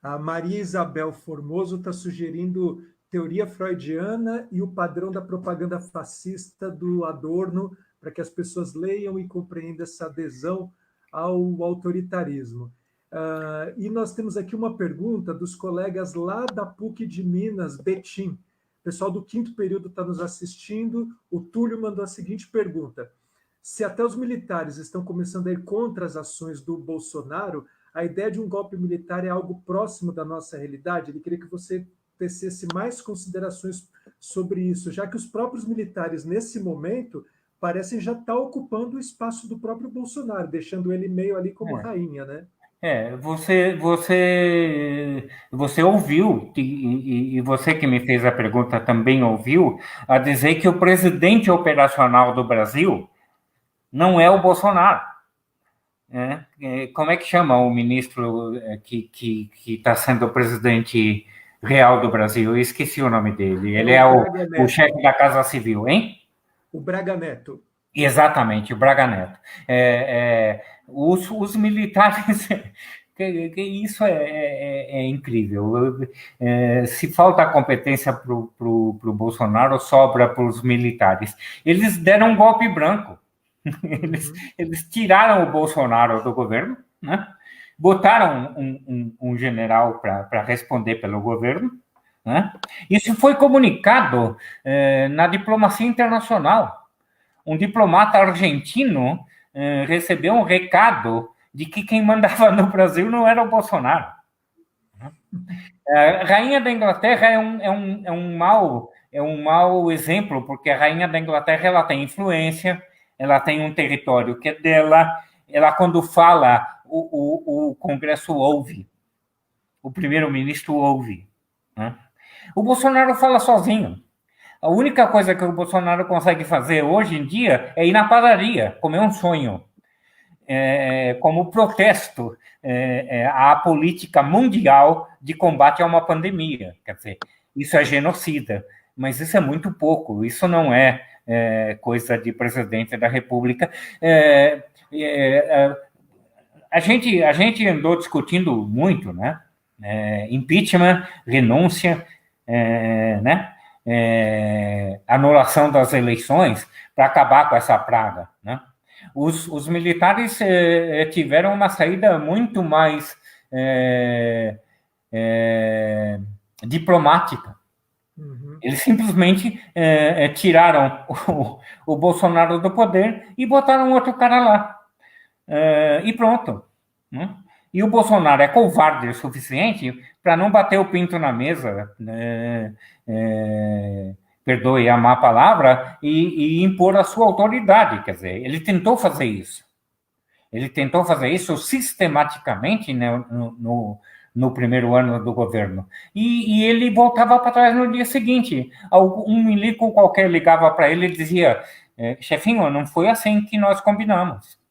A Maria Isabel Formoso está sugerindo teoria freudiana e o padrão da propaganda fascista do Adorno, para que as pessoas leiam e compreendam essa adesão ao autoritarismo. E nós temos aqui uma pergunta dos colegas lá da PUC de Minas, Betim. O pessoal do 5º período está nos assistindo. O Túlio mandou a seguinte pergunta: se até os militares estão começando a ir contra as ações do Bolsonaro, a ideia de um golpe militar é algo próximo da nossa realidade? Ele queria que você tecesse mais considerações sobre isso, já que os próprios militares, nesse momento, parecem já estar ocupando o espaço do próprio Bolsonaro, deixando ele meio ali como rainha, né?
Você ouviu, e você que me fez a pergunta também ouviu, a dizer que o presidente operacional do Brasil não é o Bolsonaro. Como é que chama o ministro que está sendo o presidente real do Brasil? Eu esqueci o nome dele. Ele é o chefe da Casa Civil, hein?
O Braga Neto.
Exatamente, o Braga Neto. Os militares, isso é incrível. Se falta competência para o Bolsonaro, sobra para os militares. Eles deram um golpe branco. Eles tiraram o Bolsonaro do governo, né? Botaram um general para responder pelo governo. Né? Isso foi comunicado na diplomacia internacional. Um diplomata argentino recebeu um recado de que quem mandava no Brasil não era o Bolsonaro. A rainha da Inglaterra é um mau exemplo, porque a rainha da Inglaterra ela tem influência, ela tem um território que é dela, ela quando fala, o Congresso ouve, o primeiro-ministro ouve. Né? O Bolsonaro fala sozinho. A única coisa que o Bolsonaro consegue fazer hoje em dia é ir na padaria, comer um sonho, como protesto à política mundial de combate a uma pandemia. Quer dizer, isso é genocida, mas isso é muito pouco, isso não é coisa de presidente da República. A gente andou discutindo muito, né? Impeachment, renúncia, né? Anulação das eleições para acabar com essa praga, né? Os militares tiveram uma saída muito mais diplomática. Eles simplesmente tiraram o Bolsonaro do poder e botaram outro cara lá. E pronto. Né? E o Bolsonaro é covarde o suficiente para não bater o pinto na mesa, perdoe a má palavra, e impor a sua autoridade. Quer dizer, ele tentou fazer isso. Ele tentou fazer isso sistematicamente, né, no primeiro ano do governo. E ele voltava para trás no dia seguinte. Um milico qualquer ligava para ele e dizia: chefinho, não foi assim que nós combinamos.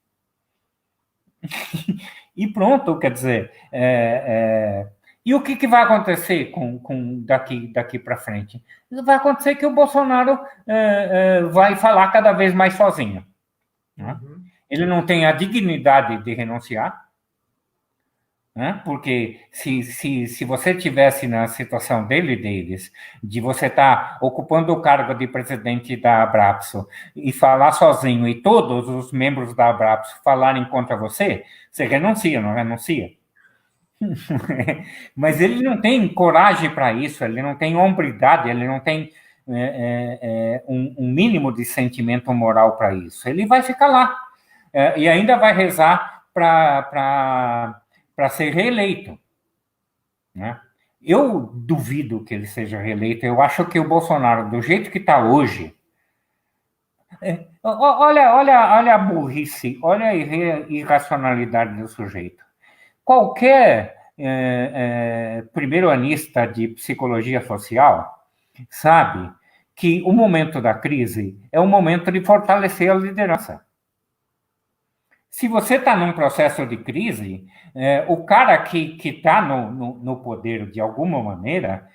E pronto, quer dizer, e o que vai acontecer com daqui para frente? Vai acontecer que o Bolsonaro vai falar cada vez mais sozinho. Né? Ele não tem a dignidade de renunciar, né? Porque se você tivesse na situação dele, Davis, de você estar ocupando o cargo de presidente da Abrapso e falar sozinho e todos os membros da Abrapso falarem contra você, você renuncia, não renuncia? Mas ele não tem coragem para isso, ele não tem hombridade, ele não tem um mínimo de sentimento moral para isso. Ele vai ficar lá e ainda vai rezar para ser reeleito. Né? Eu duvido que ele seja reeleito. Eu acho que o Bolsonaro, do jeito que está hoje, olha a burrice, olha a irracionalidade do sujeito. Qualquer primeiro-anista de psicologia social sabe que o momento da crise é o momento de fortalecer a liderança. Se você está num processo de crise, o cara que está no poder de alguma maneira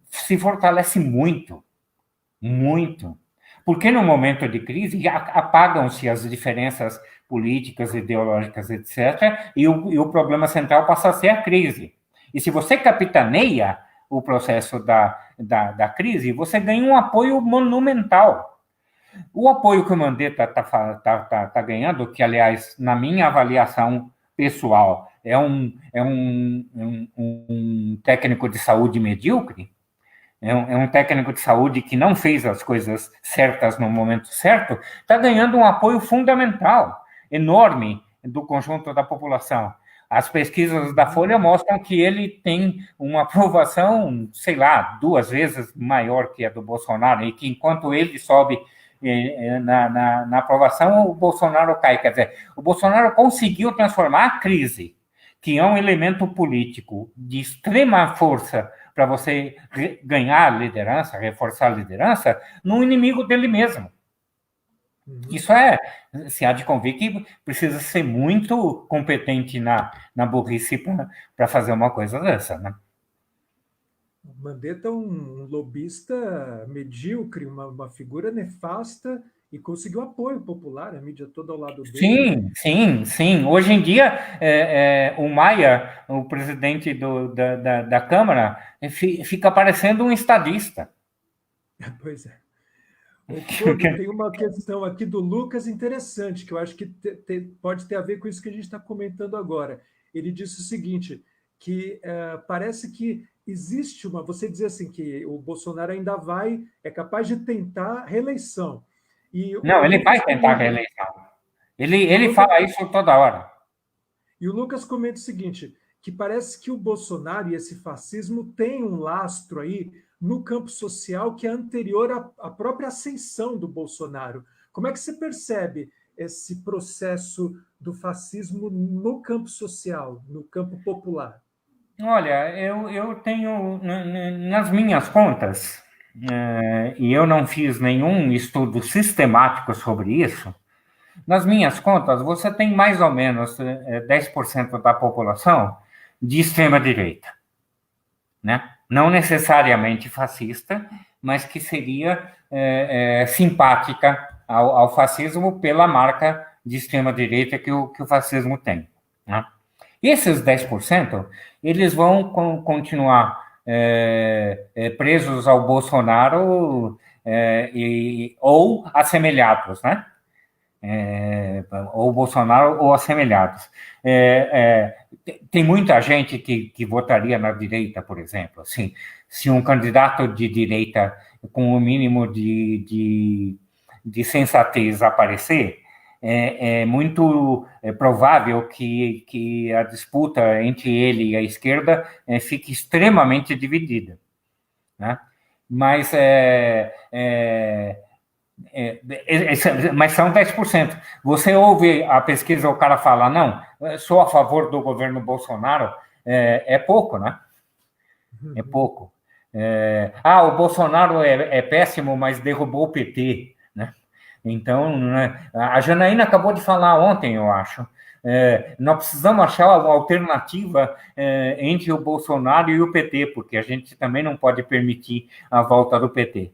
se fortalece muito, muito. Porque no momento de crise apagam-se as diferenças políticas, ideológicas, etc., e o problema central passa a ser a crise. E se você capitaneia o processo da crise, você ganha um apoio monumental. O apoio que o Mandetta está ganhando, que, aliás, na minha avaliação pessoal, é um técnico de saúde medíocre, é um técnico de saúde que não fez as coisas certas no momento certo, está ganhando um apoio fundamental, enorme, do conjunto da população. As pesquisas da Folha mostram que ele tem uma aprovação, sei lá, 2 vezes maior que a do Bolsonaro, e que enquanto ele sobe na aprovação, o Bolsonaro cai. Quer dizer, o Bolsonaro conseguiu transformar a crise, que é um elemento político de extrema força para você ganhar a liderança, reforçar a liderança, num inimigo dele mesmo. Isso se há de convir que precisa ser muito competente na burrice para fazer uma coisa dessa, né?
Mandetta é um lobista medíocre, uma figura nefasta e conseguiu apoio popular, a mídia toda ao lado dele, né?
Sim, sim, sim. Hoje em dia, o Maia, o presidente da Câmara, fica parecendo um estadista.
Pois é. O Kobe, tem uma questão aqui do Lucas interessante, que eu acho que pode ter a ver com isso que a gente está comentando agora. Ele disse o seguinte, que parece que existe uma... Você dizia assim, que o Bolsonaro ainda é capaz de tentar reeleição. E
Não,
o
ele
Lucas
vai tentar a
comenta,
reeleição.
e o
Ele
Lucas,
fala isso toda hora.
e o Lucas comenta o seguinte, que parece que o Bolsonaro e esse fascismo têm um lastro aí no campo social que é anterior à própria ascensão do Bolsonaro. Como é que você percebe esse processo do fascismo no campo social, no campo popular?
Olha, eu tenho nas minhas contas, e eu não fiz nenhum estudo sistemático sobre isso. Nas minhas contas, você tem mais ou menos 10% da população de extrema direita, né? Não necessariamente fascista, mas que seria simpática ao fascismo pela marca de extrema direita que o fascismo tem, né? Esses 10%, eles vão continuar presos ao Bolsonaro ou assemelhados, né? Ou Bolsonaro ou assemelhados. Tem muita gente que votaria na direita, por exemplo. Assim, se um candidato de direita com o mínimo de sensatez aparecer, é muito provável que a disputa entre ele e a esquerda fique extremamente dividida, né? Mas mas são 10%. Você ouve a pesquisa, o cara fala, não, sou a favor do governo Bolsonaro, é pouco, né? É pouco. O Bolsonaro é péssimo, mas derrubou o PT, né? Então, né, a Janaína acabou de falar ontem, eu acho. Nós precisamos achar uma alternativa entre o Bolsonaro e o PT, porque a gente também não pode permitir a volta do PT.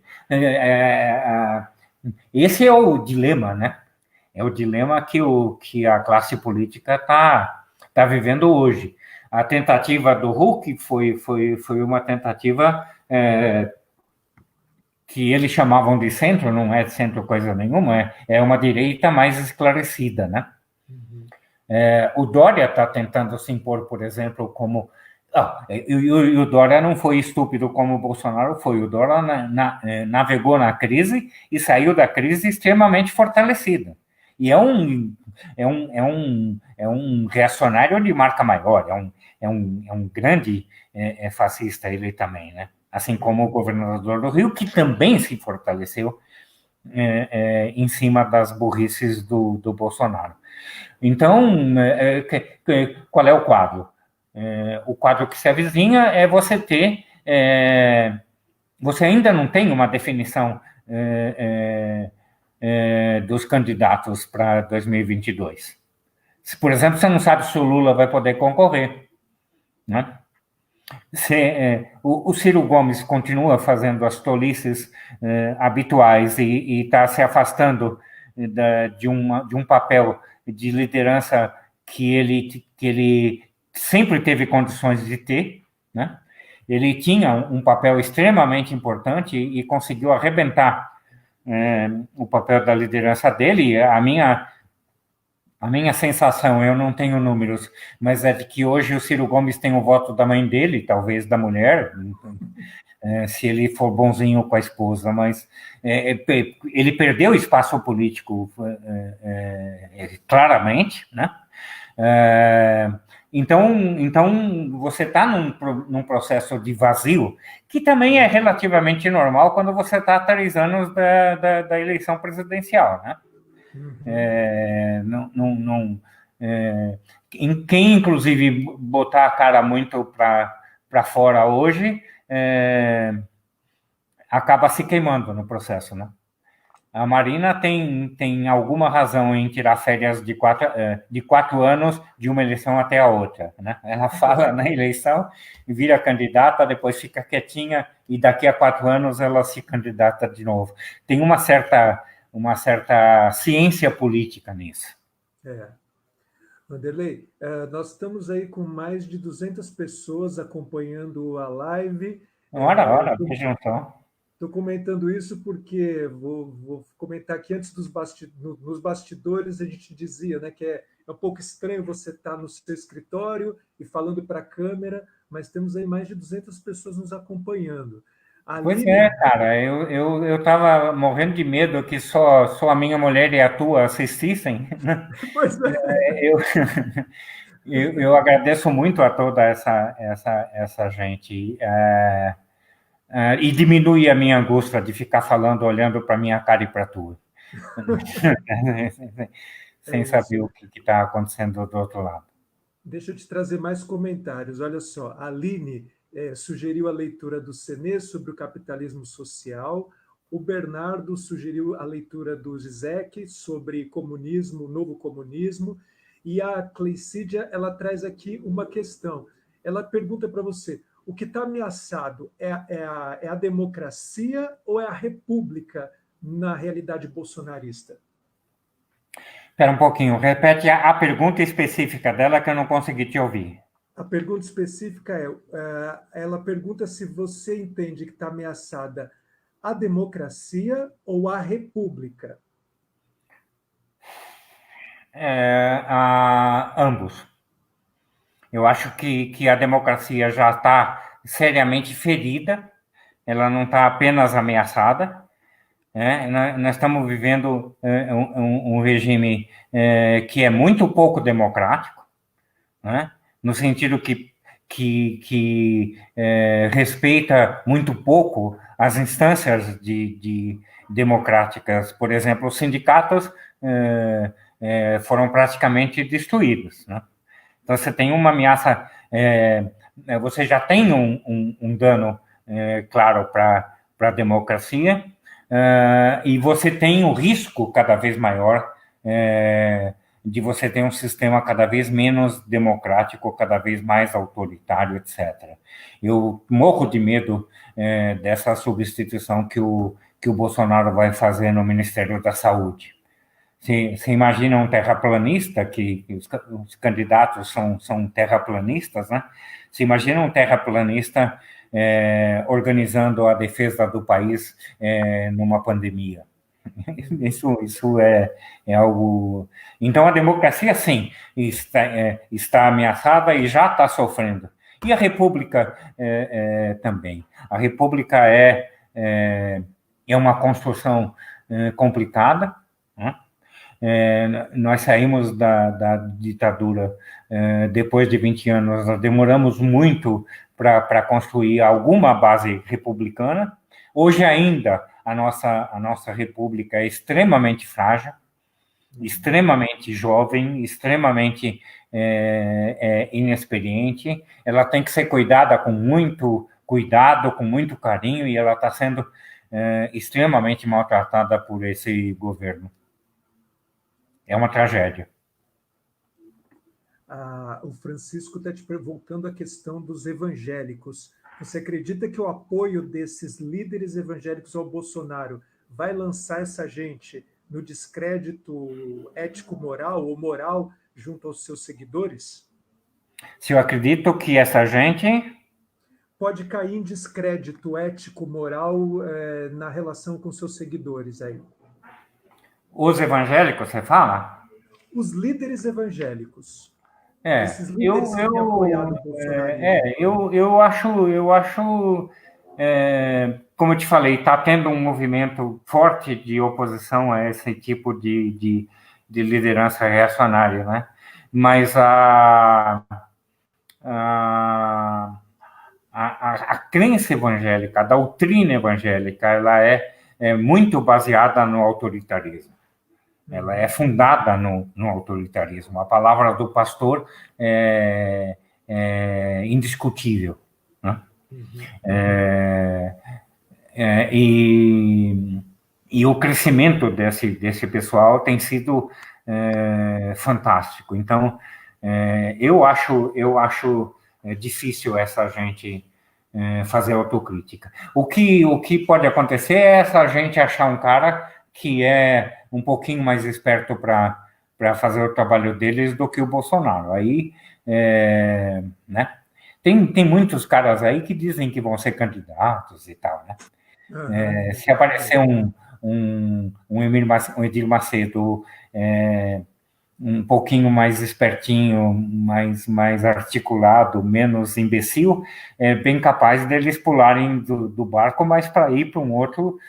Esse é o dilema, né? É o dilema que a classe política tá vivendo hoje. A tentativa do Huck foi uma tentativa que eles chamavam de centro, não é centro coisa nenhuma, é uma direita mais esclarecida, né?
Uhum.
O Dória está tentando se impor, por exemplo, como... E o Dória não foi estúpido como o Bolsonaro foi. O Dória navegou na crise e saiu da crise extremamente fortalecido. E é um reacionário de marca maior, é um grande fascista ele também, né? Assim como o governador do Rio, que também se fortaleceu em cima das burrices do Bolsonaro. Então, qual é o quadro? O quadro que se avizinha é você ter... você ainda não tem uma definição dos candidatos para 2022. Por exemplo, você não sabe se o Lula vai poder concorrer, né? O Ciro Gomes continua fazendo as tolices habituais e está se afastando de um papel de liderança que ele sempre teve condições de ter, né? Ele tinha um papel extremamente importante e conseguiu arrebentar o papel da liderança dele. A minha sensação, eu não tenho números, mas é de que hoje o Ciro Gomes tem o voto da mãe dele, talvez da mulher, se ele for bonzinho com a esposa, mas ele perdeu espaço político claramente, né? Então você está num processo de vazio que também é relativamente normal quando você está a 3 anos da eleição presidencial, né? Uhum. Quem, inclusive, botar a cara muito para fora hoje acaba se queimando no processo, né? A Marina tem alguma razão em tirar férias de 4 anos de uma eleição até a outra, né? Ela fala na eleição, vira candidata, depois fica quietinha e daqui a 4 anos ela se candidata de novo. Tem uma certa uma certa ciência política nisso.
Vanderlei, nós estamos aí com mais de 200 pessoas acompanhando a live.
Ora, veja então.
Estou comentando isso porque vou comentar aqui antes nos bastidores a gente dizia, né, que é um pouco estranho você estar no seu escritório e falando para a câmera, mas temos aí mais de 200 pessoas nos acompanhando.
Pois é, cara, eu estava morrendo de medo que só a minha mulher e a tua assistissem.
Pois é.
Eu agradeço muito a toda essa gente. E diminui a minha angústia de ficar falando, olhando para a minha cara e para a tua. Sem saber o que está acontecendo do outro lado.
Deixa eu te trazer mais comentários. Olha só, a Aline sugeriu a leitura do Séné sobre o capitalismo social. O Bernardo sugeriu a leitura do Zizek sobre comunismo, novo comunismo. E a Cleicídia, ela traz aqui uma questão. Ela pergunta para você, o que está ameaçado é a democracia ou é a república na realidade bolsonarista?
Espera um pouquinho, repete a pergunta específica dela que eu não consegui te ouvir.
A pergunta específica ela pergunta se você entende que está ameaçada a democracia ou a república?
Ambos. Eu acho que a democracia já está seriamente ferida, ela não está apenas ameaçada. Nós estamos vivendo um regime que é muito pouco democrático, né? No sentido que respeita muito pouco as instâncias democráticas. Por exemplo, os sindicatos foram praticamente destruídos, né? Então, você tem uma ameaça, você já tem um dano claro para a democracia, e você tem o risco cada vez maior de você ter um sistema cada vez menos democrático, cada vez mais autoritário, etc. Eu morro de medo dessa substituição que o Bolsonaro vai fazer no Ministério da Saúde. Você imagina um terraplanista, que os candidatos são terraplanistas, né? Você imagina um terraplanista organizando a defesa do país numa pandemia. Isso é algo... Então, a democracia, sim, está ameaçada e já está sofrendo. E a República também. A República é uma construção complicada, né? Nós saímos da ditadura depois de 20 anos, nós demoramos muito para construir alguma base republicana. Hoje ainda a nossa república é extremamente frágil, extremamente jovem, extremamente inexperiente. Ela tem que ser cuidada com muito cuidado, com muito carinho, e ela está sendo extremamente maltratada por esse governo. É uma tragédia.
O Francisco está te voltando à questão dos evangélicos. Você acredita que o apoio desses líderes evangélicos ao Bolsonaro vai lançar essa gente no descrédito ético-moral ou moral junto aos seus seguidores?
Se eu acredito que essa gente...
pode cair em descrédito ético-moral na relação com seus seguidores aí.
Os evangélicos, você fala?
Os líderes evangélicos.
Esses líderes que têm apoiado o Bolsonaro. Eu acho, como eu te falei, está tendo um movimento forte de oposição a esse tipo de liderança reacionária, né? Mas a crença evangélica, a doutrina evangélica, ela é muito baseada no autoritarismo. Ela é fundada no autoritarismo. A palavra do pastor é indiscutível, né? E o crescimento desse pessoal tem sido fantástico. Então, eu acho difícil essa gente fazer autocrítica. O que pode acontecer é essa gente achar um cara que é um pouquinho mais esperto para fazer o trabalho deles do que o Bolsonaro. Aí, né? Tem muitos caras aí que dizem que vão ser candidatos e tal, né? Se aparecer um Edir Macedo um pouquinho mais espertinho, mais articulado, menos imbecil, é bem capaz deles pularem do barco, mas para ir para um outro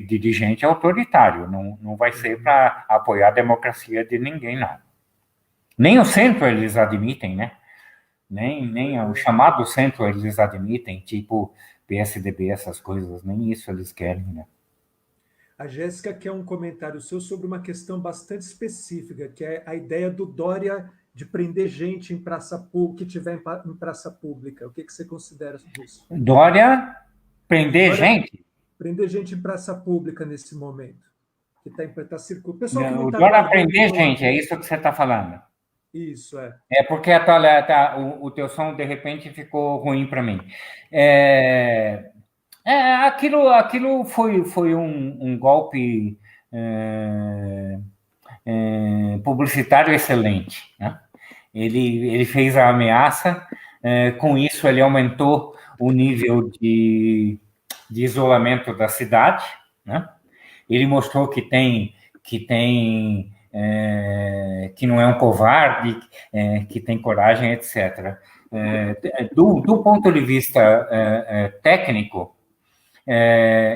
dirigente autoritário. Não vai ser para apoiar a democracia de ninguém, não. Nem o centro eles admitem, né? Nem o chamado centro eles admitem, tipo PSDB, essas coisas, nem isso eles querem, né?
A Jéssica quer um comentário seu sobre uma questão bastante específica, que é a ideia do Dória de prender gente em praça pública, que tiver em praça pública. O que você considera disso?
Dória prender
Dória
gente?
prender gente em praça pública nesse momento, que está circulando. O pessoal que não
O
está
Dória
aguardando
prender
falar.
gente, é isso que você está falando?
Isso, é.
É porque o teu som, de repente, ficou ruim para mim. Aquilo foi um golpe publicitário excelente, né? Ele fez a ameaça, com isso ele aumentou o nível de isolamento da cidade, né? Ele mostrou que não é um covarde, que tem coragem, etc. Do ponto de vista técnico,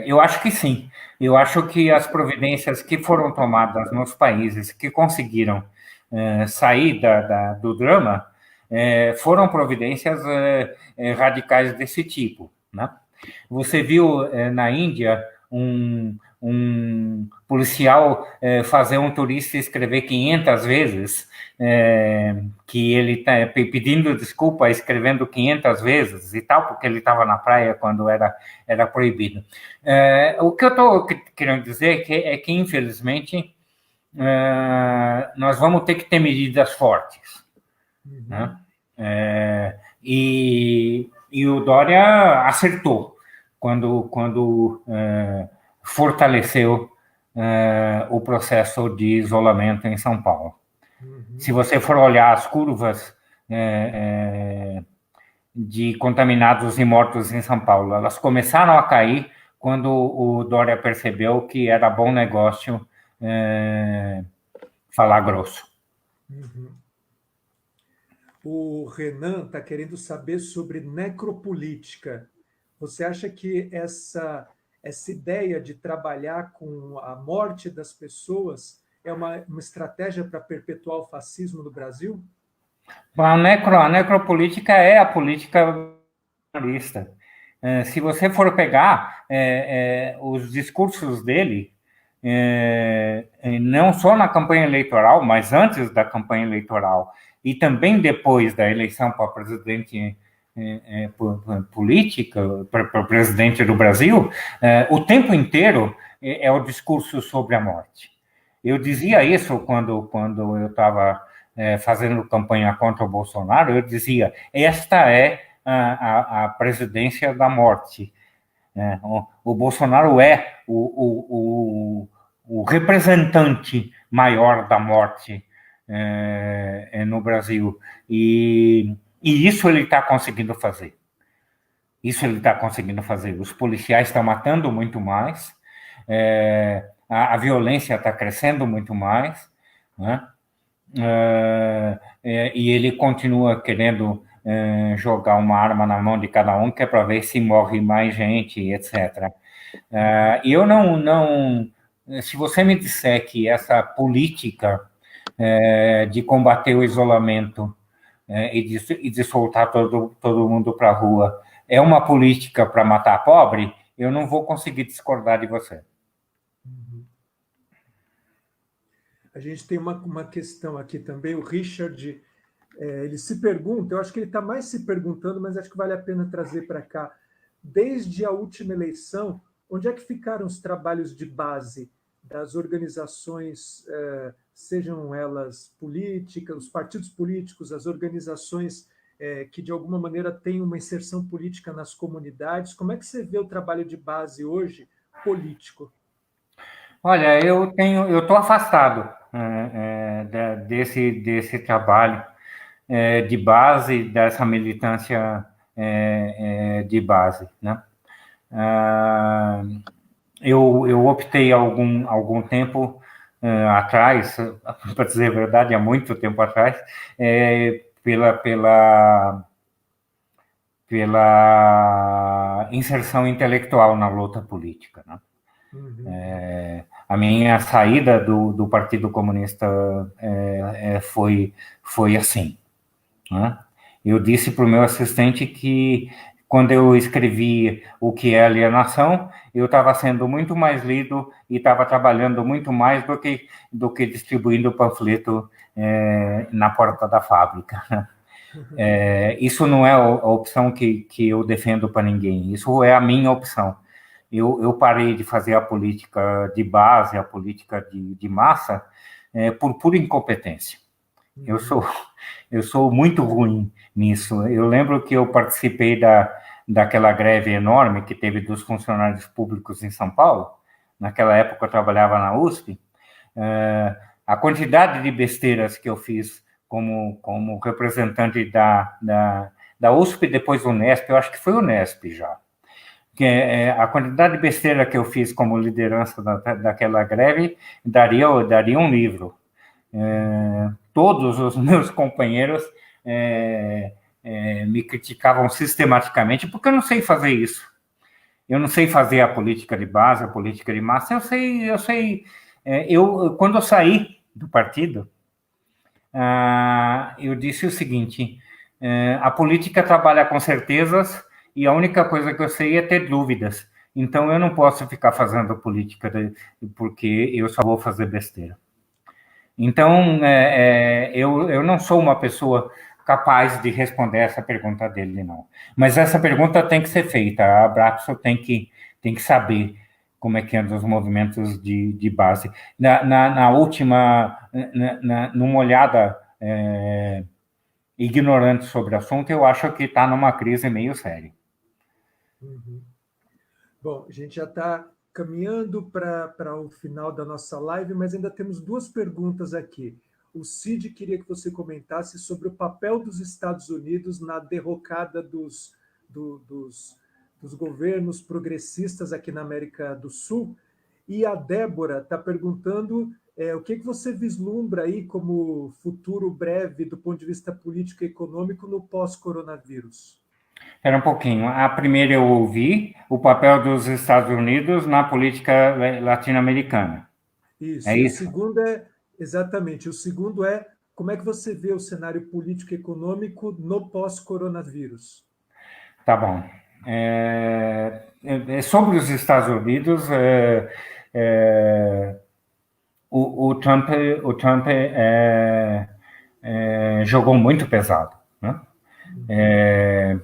eu acho que sim. Eu acho que as providências que foram tomadas nos países que conseguiram sair do drama foram providências radicais desse tipo, né? Você viu na Índia um policial fazer um turista escrever 500 vezes que ele está pedindo desculpa, escrevendo 500 vezes e tal, porque ele estava na praia quando era proibido. O que eu estou querendo dizer é que infelizmente, nós vamos ter que ter medidas fortes. Né? E o Dória acertou quando fortaleceu o processo de isolamento em São Paulo. Se você for olhar as curvas de contaminados e mortos em São Paulo, elas começaram a cair quando o Dória percebeu que era bom negócio falar grosso.
O Renan está querendo saber sobre necropolítica. Você acha que essa ideia de trabalhar com a morte das pessoas é uma estratégia para perpetuar o fascismo no Brasil?
A necropolítica é a política bolsonarista. Se você for pegar os discursos dele, não só na campanha eleitoral, mas antes da campanha eleitoral e também depois da eleição para presidente política, para presidente do Brasil, o tempo inteiro é o discurso sobre a morte. Eu dizia isso quando eu estava fazendo campanha contra o Bolsonaro, eu dizia, esta é a presidência da morte. O Bolsonaro é o representante maior da morte no Brasil. E isso ele está conseguindo fazer. Isso ele está conseguindo fazer. Os policiais estão matando muito mais, a violência está crescendo muito mais, né? E ele continua querendo jogar uma arma na mão de cada um, que é para ver se morre mais gente, etc. E eu não... Se você me disser que essa política de combater o isolamento e de soltar todo mundo para a rua é uma política para matar pobre, eu não vou conseguir discordar de você.
A gente tem uma questão aqui também, o Richard, ele se pergunta, eu acho que ele está mais se perguntando, mas acho que vale a pena trazer para cá. Desde a última eleição, onde é que ficaram os trabalhos de base das organizações, sejam elas políticas, os partidos políticos, as organizações que de alguma maneira têm uma inserção política nas comunidades? Como é que você vê o trabalho de base hoje político?
Olha, eu estou afastado desse trabalho de base, dessa militância de base, né? Ah, eu optei algum tempo atrás, para dizer a verdade, há muito tempo atrás, pela inserção intelectual na luta política, né?
Uhum.
A minha saída do Partido Comunista foi assim, né? Eu disse para o meu assistente que quando eu escrevi O que é Alienação, eu estava sendo muito mais lido e estava trabalhando muito mais do que distribuindo panfleto na porta da fábrica. Isso não é a opção que eu defendo para ninguém, isso é a minha opção. Eu parei de fazer a política de base, a política de massa, por pura incompetência. Eu sou, eu sou muito ruim nisso. Eu lembro que eu participei daquela greve enorme que teve dos funcionários públicos em São Paulo. Naquela época eu trabalhava na USP. A quantidade de besteiras que eu fiz como representante da USP, depois do Unesp, eu acho que foi o Unesp já. A quantidade de besteira que eu fiz como liderança daquela greve daria um livro. Todos os meus companheiros me criticavam sistematicamente porque eu não sei fazer isso. Eu não sei fazer a política de base, a política de massa. Quando eu saí do partido, eu disse o seguinte: a política trabalha com certezas e a única coisa que eu sei é ter dúvidas. Então eu não posso ficar fazendo política porque eu só vou fazer besteira. Então eu não sou uma pessoa capaz de responder essa pergunta dele, não. Mas essa pergunta tem que ser feita. A Abrapso tem que saber como é que andam os movimentos de base. Na última, numa olhada ignorante sobre o assunto, eu acho que está numa crise meio séria.
Uhum. Bom, a gente já está caminhando para o final da nossa live, mas ainda temos duas perguntas aqui. O Cid queria que você comentasse sobre o papel dos Estados Unidos na derrocada dos governos progressistas aqui na América do Sul. E a Débora está perguntando o que você vislumbra aí como futuro breve do ponto de vista político e econômico no pós-coronavírus.
Era um pouquinho. A primeira eu ouvi o papel dos Estados Unidos na política latino-americana.
Isso.
É
E a
isso?
segunda exatamente. O segundo como é que você vê o cenário político e econômico no pós-coronavírus?
Tá bom. Sobre os Estados Unidos, o Trump jogou muito pesado, né?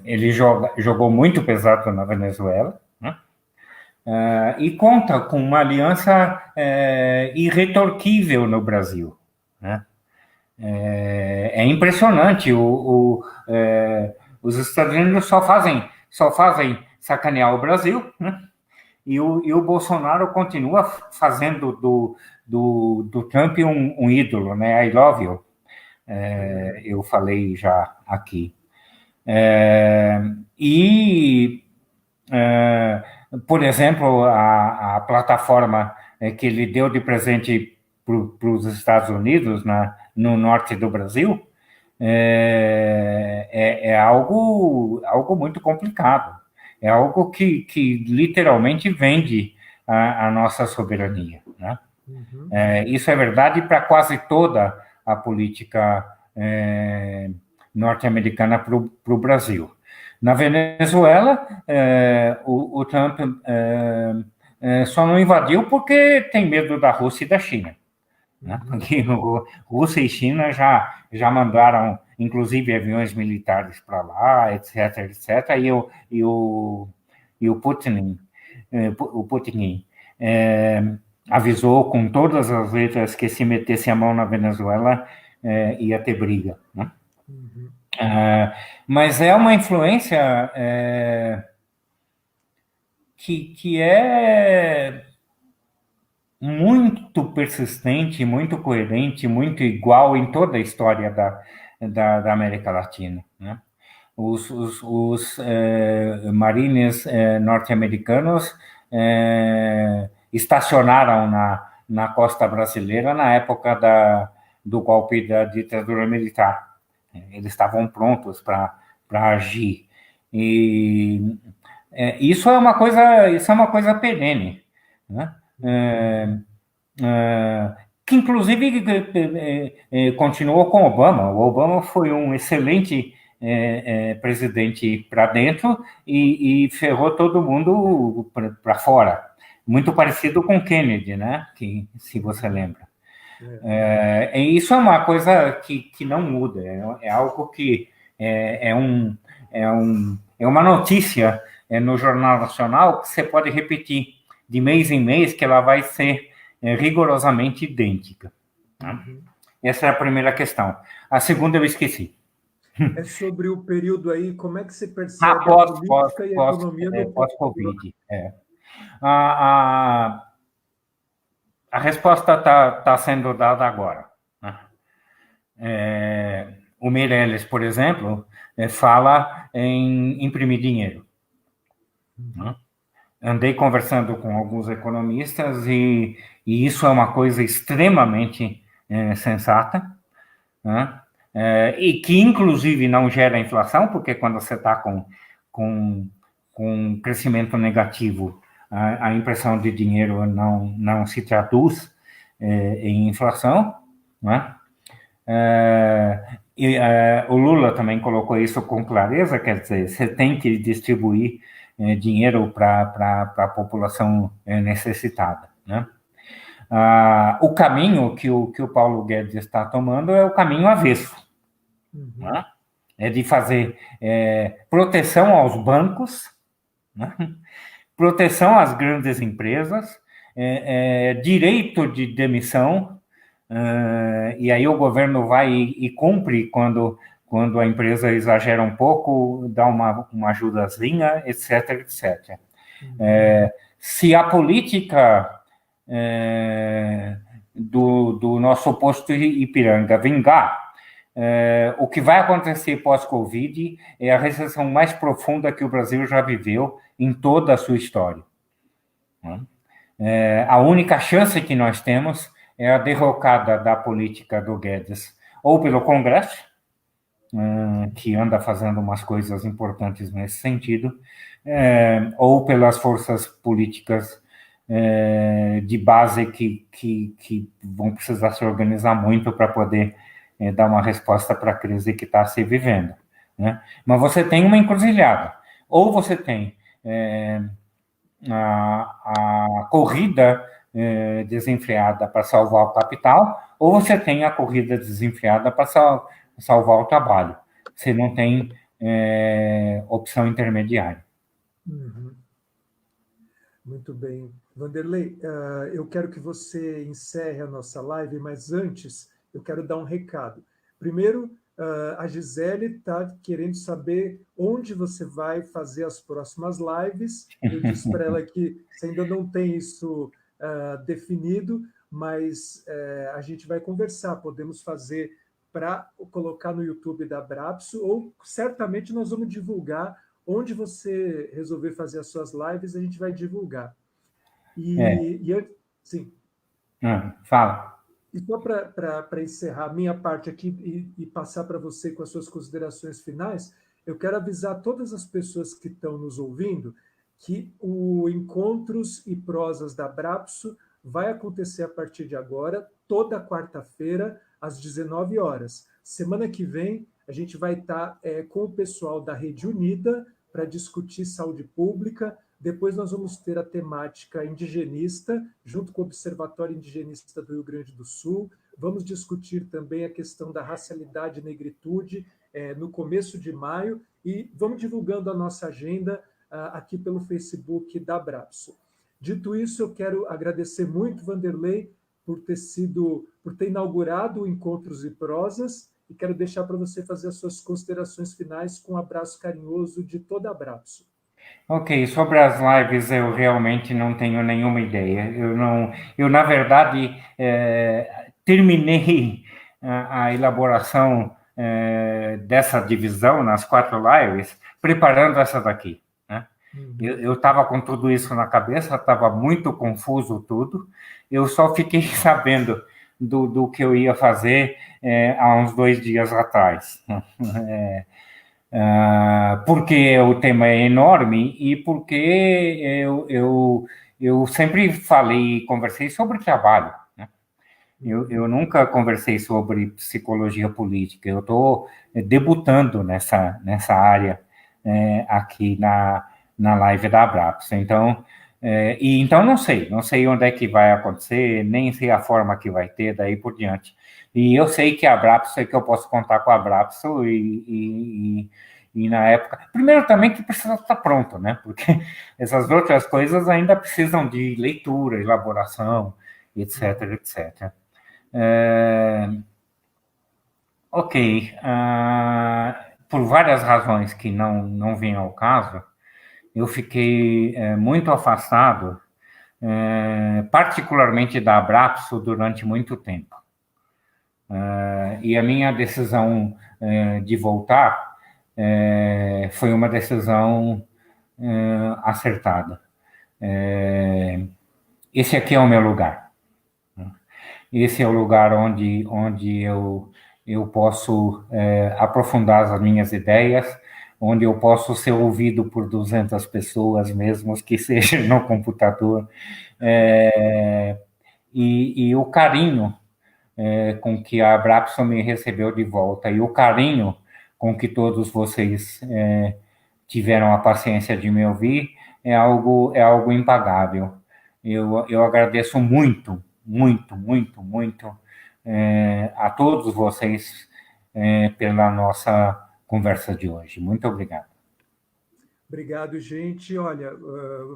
Ele jogou muito pesado na Venezuela, né? E conta com uma aliança irretorquível no Brasil, né? É impressionante. Os Estados Unidos só fazem sacanear o Brasil, né? E o Bolsonaro continua fazendo do Trump um ídolo, né? I love you. Eu falei já aqui. Por exemplo, a plataforma que ele deu de presente para os Estados Unidos, no norte do Brasil, é algo muito complicado. É algo que literalmente vende a nossa soberania, né?
Uhum.
Isso é verdade para quase toda a política norte-americana para o Brasil. Na Venezuela, o Trump só não invadiu porque tem medo da Rússia e da China, né? Porque Rússia e China já mandaram, inclusive, aviões militares para lá, etc., etc., e o Putin avisou com todas as letras que se metesse a mão na Venezuela ia ter briga, né?
Uhum.
Mas é uma influência que é muito persistente, muito coerente, muito igual em toda a história da América Latina, né? Os marines norte-americanos estacionaram na costa brasileira na época do golpe da ditadura militar. Eles estavam prontos para agir. E isso é uma coisa perene, né? Que inclusive continuou com Obama. O Obama foi um excelente presidente para dentro e ferrou todo mundo para fora. Muito parecido com Kennedy, né? Que, se você lembra. Isso é uma coisa que não muda. É algo que é uma notícia no Jornal Nacional que você pode repetir de mês em mês, que ela vai ser rigorosamente idêntica. Tá? Essa é a primeira questão. A segunda eu esqueci.
É sobre o período aí, como é que você percebe a política e a economia no
pós-Covid. A resposta está sendo dada agora. Né? O Meirelles, por exemplo, fala em imprimir dinheiro. Né? Andei conversando com alguns economistas e isso é uma coisa extremamente sensata, né? E que, inclusive, não gera inflação, porque quando você está com crescimento negativo, a impressão de dinheiro não se traduz em inflação, né? O Lula também colocou isso com clareza, quer dizer, você tem que distribuir dinheiro para a população necessitada, né? O caminho que o Paulo Guedes está tomando é o caminho avesso, né? É de fazer proteção aos bancos, né? Proteção às grandes empresas, direito de demissão, e aí o governo vai e cumpre quando a empresa exagera um pouco, dá uma ajudazinha, etc, etc. Se a política do nosso posto Ipiranga vingar, o que vai acontecer pós-Covid é a recessão mais profunda que o Brasil já viveu em toda a sua história. A única chance que nós temos é a derrocada da política do Guedes, ou pelo Congresso, que anda fazendo umas coisas importantes nesse sentido, ou pelas forças políticas de base que vão precisar se organizar muito para poder dar uma resposta para a crise que está se vivendo, né? Mas você tem uma encruzilhada. Ou você tem a corrida desenfreada para salvar o capital, ou você tem a corrida desenfreada para salvar o trabalho. Você não tem opção intermediária.
Muito bem. Vanderlei, eu quero que você encerre a nossa live, mas antes eu quero dar um recado. Primeiro, a Gisele está querendo saber onde você vai fazer as próximas lives. Eu disse para ela que você ainda não tem isso definido, mas a gente vai conversar. Podemos fazer para colocar no YouTube da Abrapso, ou certamente nós vamos divulgar onde você resolver fazer as suas lives, a gente vai divulgar. Sim.
Fala.
E só para encerrar a minha parte aqui e passar para você com as suas considerações finais, eu quero avisar todas as pessoas que estão nos ouvindo que o Encontros e Prosas da Abrapso vai acontecer a partir de agora, toda quarta-feira, às 19 horas. Semana que vem, a gente vai estar com o pessoal da Rede Unida para discutir saúde pública. Depois nós vamos ter a temática indigenista, junto com o Observatório Indigenista do Rio Grande do Sul. Vamos discutir também a questão da racialidade e negritude no começo de maio, e vamos divulgando a nossa agenda aqui pelo Facebook da Abrapso. Dito isso, eu quero agradecer muito, Vanderlei, por ter inaugurado o Encontros e Prosas, e quero deixar para você fazer as suas considerações finais com um abraço carinhoso de toda a Abrapso.
Ok, sobre as lives eu realmente não tenho nenhuma ideia. Eu na verdade terminei a elaboração dessa divisão nas 4 lives, preparando essa daqui, né?
Uhum.
Eu estava com tudo isso na cabeça, estava muito confuso tudo. Eu só fiquei sabendo do que eu ia fazer há uns 2 dias atrás. Porque o tema é enorme e porque eu sempre falei e conversei sobre trabalho, né? Eu nunca conversei sobre psicologia política. Eu estou debutando nessa área aqui na live da Abrapos. Então, então não sei onde é que vai acontecer, nem sei a forma que vai ter daí por diante. E eu sei que a Abrapos, sei que eu posso contar com a Abrapos e na época. Primeiro também que precisa estar pronto, né? Porque essas outras coisas ainda precisam de leitura, elaboração, etc, etc. É, ok. Por várias razões que não vêm ao caso, eu fiquei muito afastado, particularmente da Abrapso, durante muito tempo. E a minha decisão de voltar foi uma decisão acertada. Esse aqui é o meu lugar. Esse é o lugar onde eu posso aprofundar as minhas ideias, onde eu posso ser ouvido por 200 pessoas, mesmo que seja no computador. E o carinho com que a Abrapso me recebeu de volta e o carinho com que todos vocês tiveram a paciência de me ouvir é algo impagável. Eu agradeço muito, muito, muito, muito a todos vocês pela nossa conversa de hoje. Muito obrigado.
Obrigado, gente. Olha,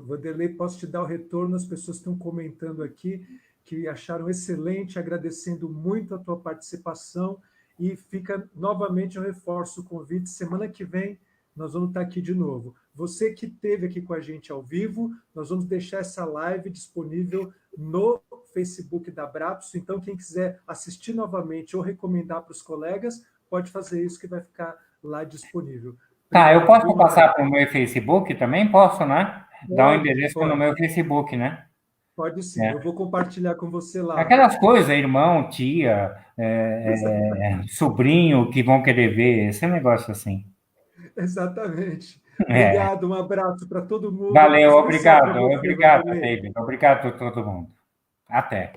Vanderlei, posso te dar o retorno? As pessoas estão comentando aqui que acharam excelente, agradecendo muito a tua participação e fica novamente eu reforço o convite. Semana que vem nós vamos estar aqui de novo. Você que esteve aqui com a gente ao vivo, nós vamos deixar essa live disponível no Facebook da Abrapso. Então, quem quiser assistir novamente ou recomendar para os colegas, pode fazer isso que vai ficar lá disponível.
Tá, eu
Obrigado, viu,
posso
Vanderlei?
passar para o meu Facebook também? Posso, né? Dar um
Pode,
endereço no
pode.
meu Facebook, né?
Pode sim. Eu
É.
vou compartilhar com você lá.
Aquelas coisas, irmão, tia, sobrinho que vão querer ver, esse negócio assim.
Exatamente.
É.
Obrigado, um abraço para todo mundo,
Valeu,
especial para
obrigado,
você,
obrigado,
Vanderlei.
David. Obrigado a todo mundo. Até.